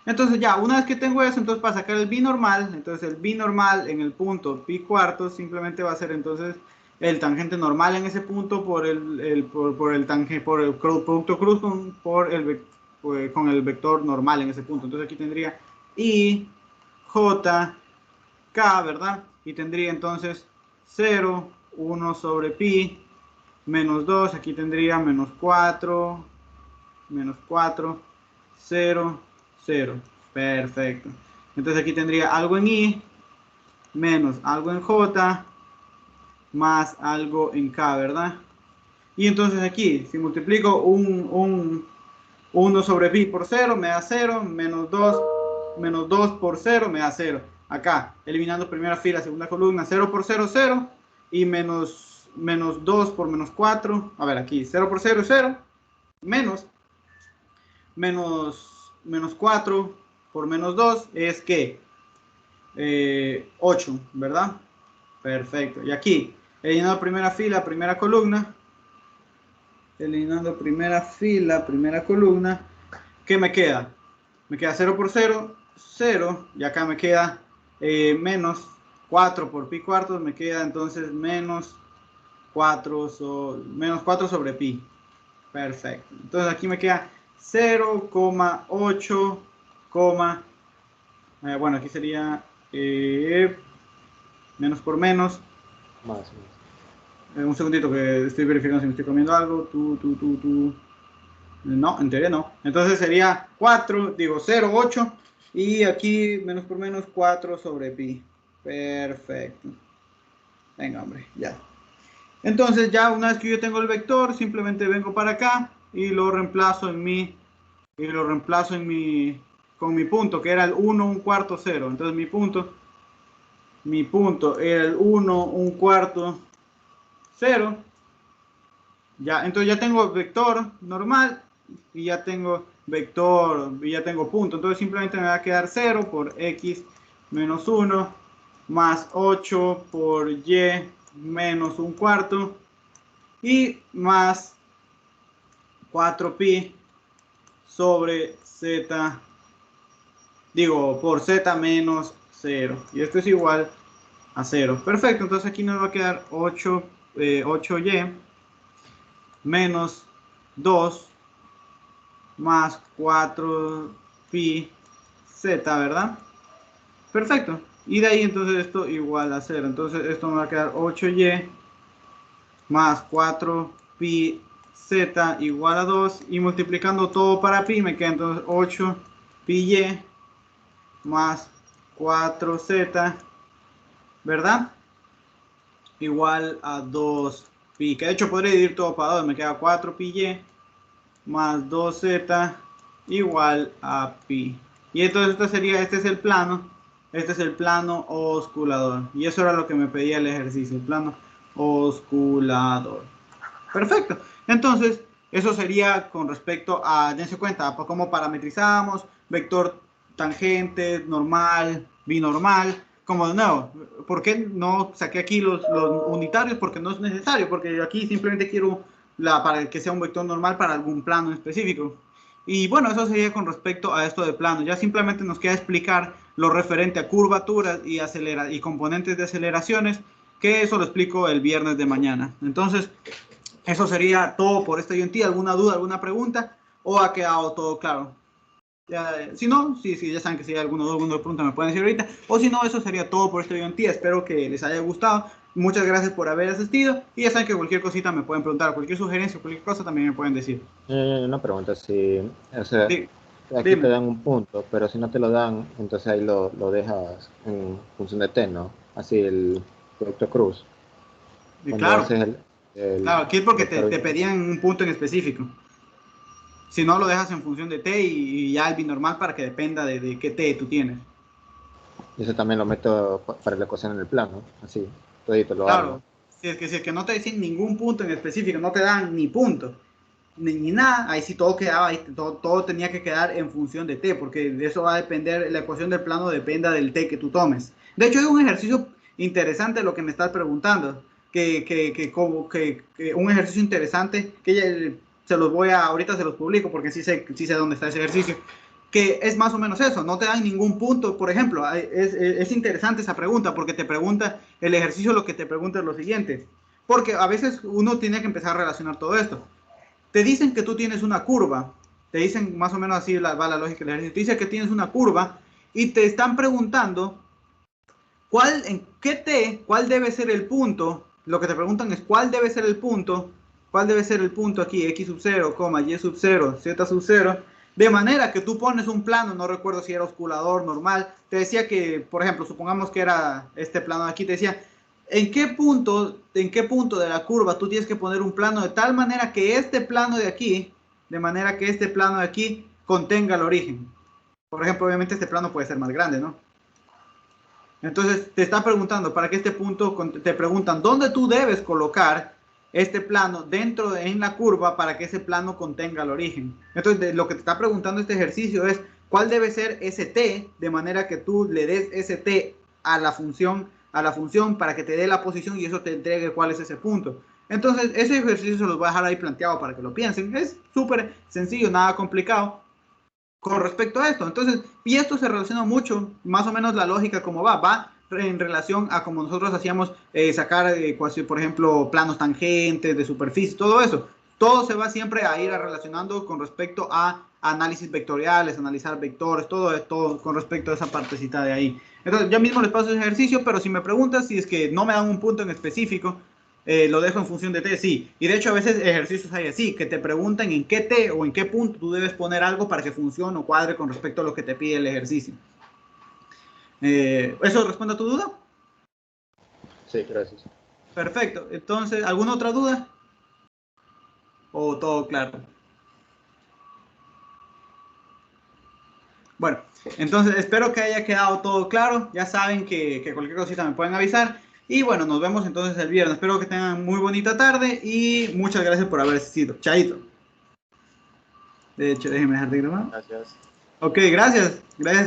Entonces ya, una vez que tengo eso, entonces para sacar el binormal, entonces el binormal en el punto pi cuartos simplemente va a ser entonces el tangente normal en ese punto por el producto cruz con el vector normal en ese punto. Entonces aquí tendría I, J, K, ¿verdad? Y tendría entonces 0, 1 sobre pi, menos 2, aquí tendría menos 4, 0, 0. Perfecto. Entonces aquí tendría algo en I, menos algo en J, más algo en K, ¿verdad? Y entonces aquí, si multiplico 1 sobre pi por 0, me da 0, menos 2 por 0, me da 0. Acá, eliminando primera fila, segunda columna, 0 por 0, 0, y menos 2 por menos 4, a ver, aquí, 0 por 0 es 0, menos 4 por menos 2 es que 8, ¿verdad? Perfecto. Y aquí, eliminando primera fila, primera columna, eliminando primera fila, primera columna, ¿qué me queda? Me queda 0 por 0, 0, y acá me queda menos 4 por pi cuartos, me queda entonces menos menos 4 sobre pi. Perfecto. Entonces aquí me queda 0,8, bueno, aquí sería menos por menos. Más. Un segundito que estoy verificando si me estoy comiendo algo. No, en teoría no. Entonces sería 4, digo 0,8. Y aquí menos por menos 4 sobre pi. Perfecto. Venga, hombre, ya. Entonces ya una vez que yo tengo el vector, simplemente vengo para acá y lo reemplazo con mi punto, que era el 1, un cuarto, 0. Entonces mi punto era el 1, un cuarto, 0. Ya, entonces ya tengo vector normal y ya tengo vector y ya tengo punto. Entonces simplemente me va a quedar 0 por x menos 1 más 8 por y menos un cuarto y más 4pi sobre z, digo, por z menos 0. Y esto es igual a 0. Perfecto, entonces aquí nos va a quedar 8y menos 2 más 4pi z, ¿verdad? Perfecto. Y de ahí entonces esto igual a 0. Entonces esto me va a quedar 8y más 4pi z igual a 2. Y multiplicando todo para pi me queda entonces 8pi más 4z, ¿verdad? Igual a 2pi. Que de hecho podría dividir todo para 2. Me queda 4pi más 2z igual a pi. Y entonces este es el plano osculador. Y eso era lo que me pedía el ejercicio, el plano osculador. Perfecto. Entonces, eso sería con respecto a, dense cuenta, cómo parametrizamos, vector tangente, normal, binormal. Como de nuevo, ¿por qué no saqué aquí los unitarios? Porque no es necesario, porque aquí simplemente quiero para que sea un vector normal para algún plano específico. Y bueno, eso sería con respecto a esto de plano. Ya simplemente nos queda explicar lo referente a curvaturas y componentes de aceleraciones, que eso lo explico el viernes de mañana. Entonces, eso sería todo por esta IoT. ¿Alguna duda, alguna pregunta? ¿O ha quedado todo claro? Si no, ya saben que si hay alguna duda, alguna pregunta me pueden decir ahorita. O si no, eso sería todo por esta IoT. Espero que les haya gustado. Muchas gracias por haber asistido. Y ya saben que cualquier cosita me pueden preguntar. Cualquier sugerencia, cualquier cosa también me pueden decir. Una pregunta, si, o sea, aquí Dime. te dan un punto, pero si no te lo dan, entonces ahí lo dejas en función de t, ¿no? Así el producto cruz. Claro, claro, aquí es porque te pedían un punto en específico. Si no, lo dejas en función de t y ya el binormal para que dependa de qué t tú tienes. Y eso también lo meto para la ecuación en el plano, así, todito lo Claro, armo. si es que no te dicen ningún punto en específico, no te dan ni punto, ni nada, ahí sí todo quedaba, ahí todo tenía que quedar en función de t, porque de eso va a depender, la ecuación del plano dependa del t que tú tomes. De hecho, hay un ejercicio interesante lo que me estás preguntando, que un ejercicio interesante, que se los voy a, ahorita se los publico, porque sí sé dónde está ese ejercicio, que es más o menos eso, no te dan ningún punto. Por ejemplo, es interesante esa pregunta, porque te pregunta, el ejercicio lo que te pregunta es lo siguiente, porque a veces uno tiene que empezar a relacionar todo esto. Te dicen que tú tienes una curva, te dicen más o menos así va la lógica del ejercicio, te dicen que tienes una curva y te están preguntando cuál debe ser el punto. Lo que te preguntan es cuál debe ser el punto aquí, x sub 0, y sub 0, z sub 0, de manera que tú pones un plano, no recuerdo si era osculador, normal, te decía que, por ejemplo, supongamos que era este plano de aquí, te decía, ¿en qué punto de la curva tú tienes que poner un plano de tal manera que este plano de aquí, contenga el origen? Por ejemplo, obviamente este plano puede ser más grande, ¿no? Entonces te está preguntando, para que este punto, te preguntan dónde tú debes colocar este plano en la curva para que ese plano contenga el origen. Entonces lo que te está preguntando este ejercicio es cuál debe ser ese t, de manera que tú le des ese t a la función para que te dé la posición y eso te entregue cuál es ese punto. Entonces ese ejercicio se los voy a dejar ahí planteado para que lo piensen. Es súper sencillo, nada complicado con respecto a esto. Entonces, y esto se relaciona mucho, más o menos la lógica como va en relación a como nosotros hacíamos sacar, por ejemplo, planos tangentes de superficie, todo eso. Todo se va siempre a ir relacionando con respecto a análisis vectoriales, analizar vectores, todo con respecto a esa partecita de ahí. Entonces, yo mismo les paso ese ejercicio, pero si me preguntas si es que no me dan un punto en específico, lo dejo en función de T, sí. Y de hecho, a veces ejercicios hay así, que te preguntan en qué T o en qué punto tú debes poner algo para que funcione o cuadre con respecto a lo que te pide el ejercicio. ¿Eso responde a tu duda? Sí, gracias. Perfecto. Entonces, ¿alguna otra duda? ¿O todo claro? Bueno, entonces espero que haya quedado todo claro. Ya saben que cualquier cosita me pueden avisar. Y bueno, nos vemos entonces el viernes. Espero que tengan muy bonita tarde y muchas gracias por haber asistido. Chaito. De hecho, déjenme dejar de grabar. Gracias. Ok, gracias. Gracias.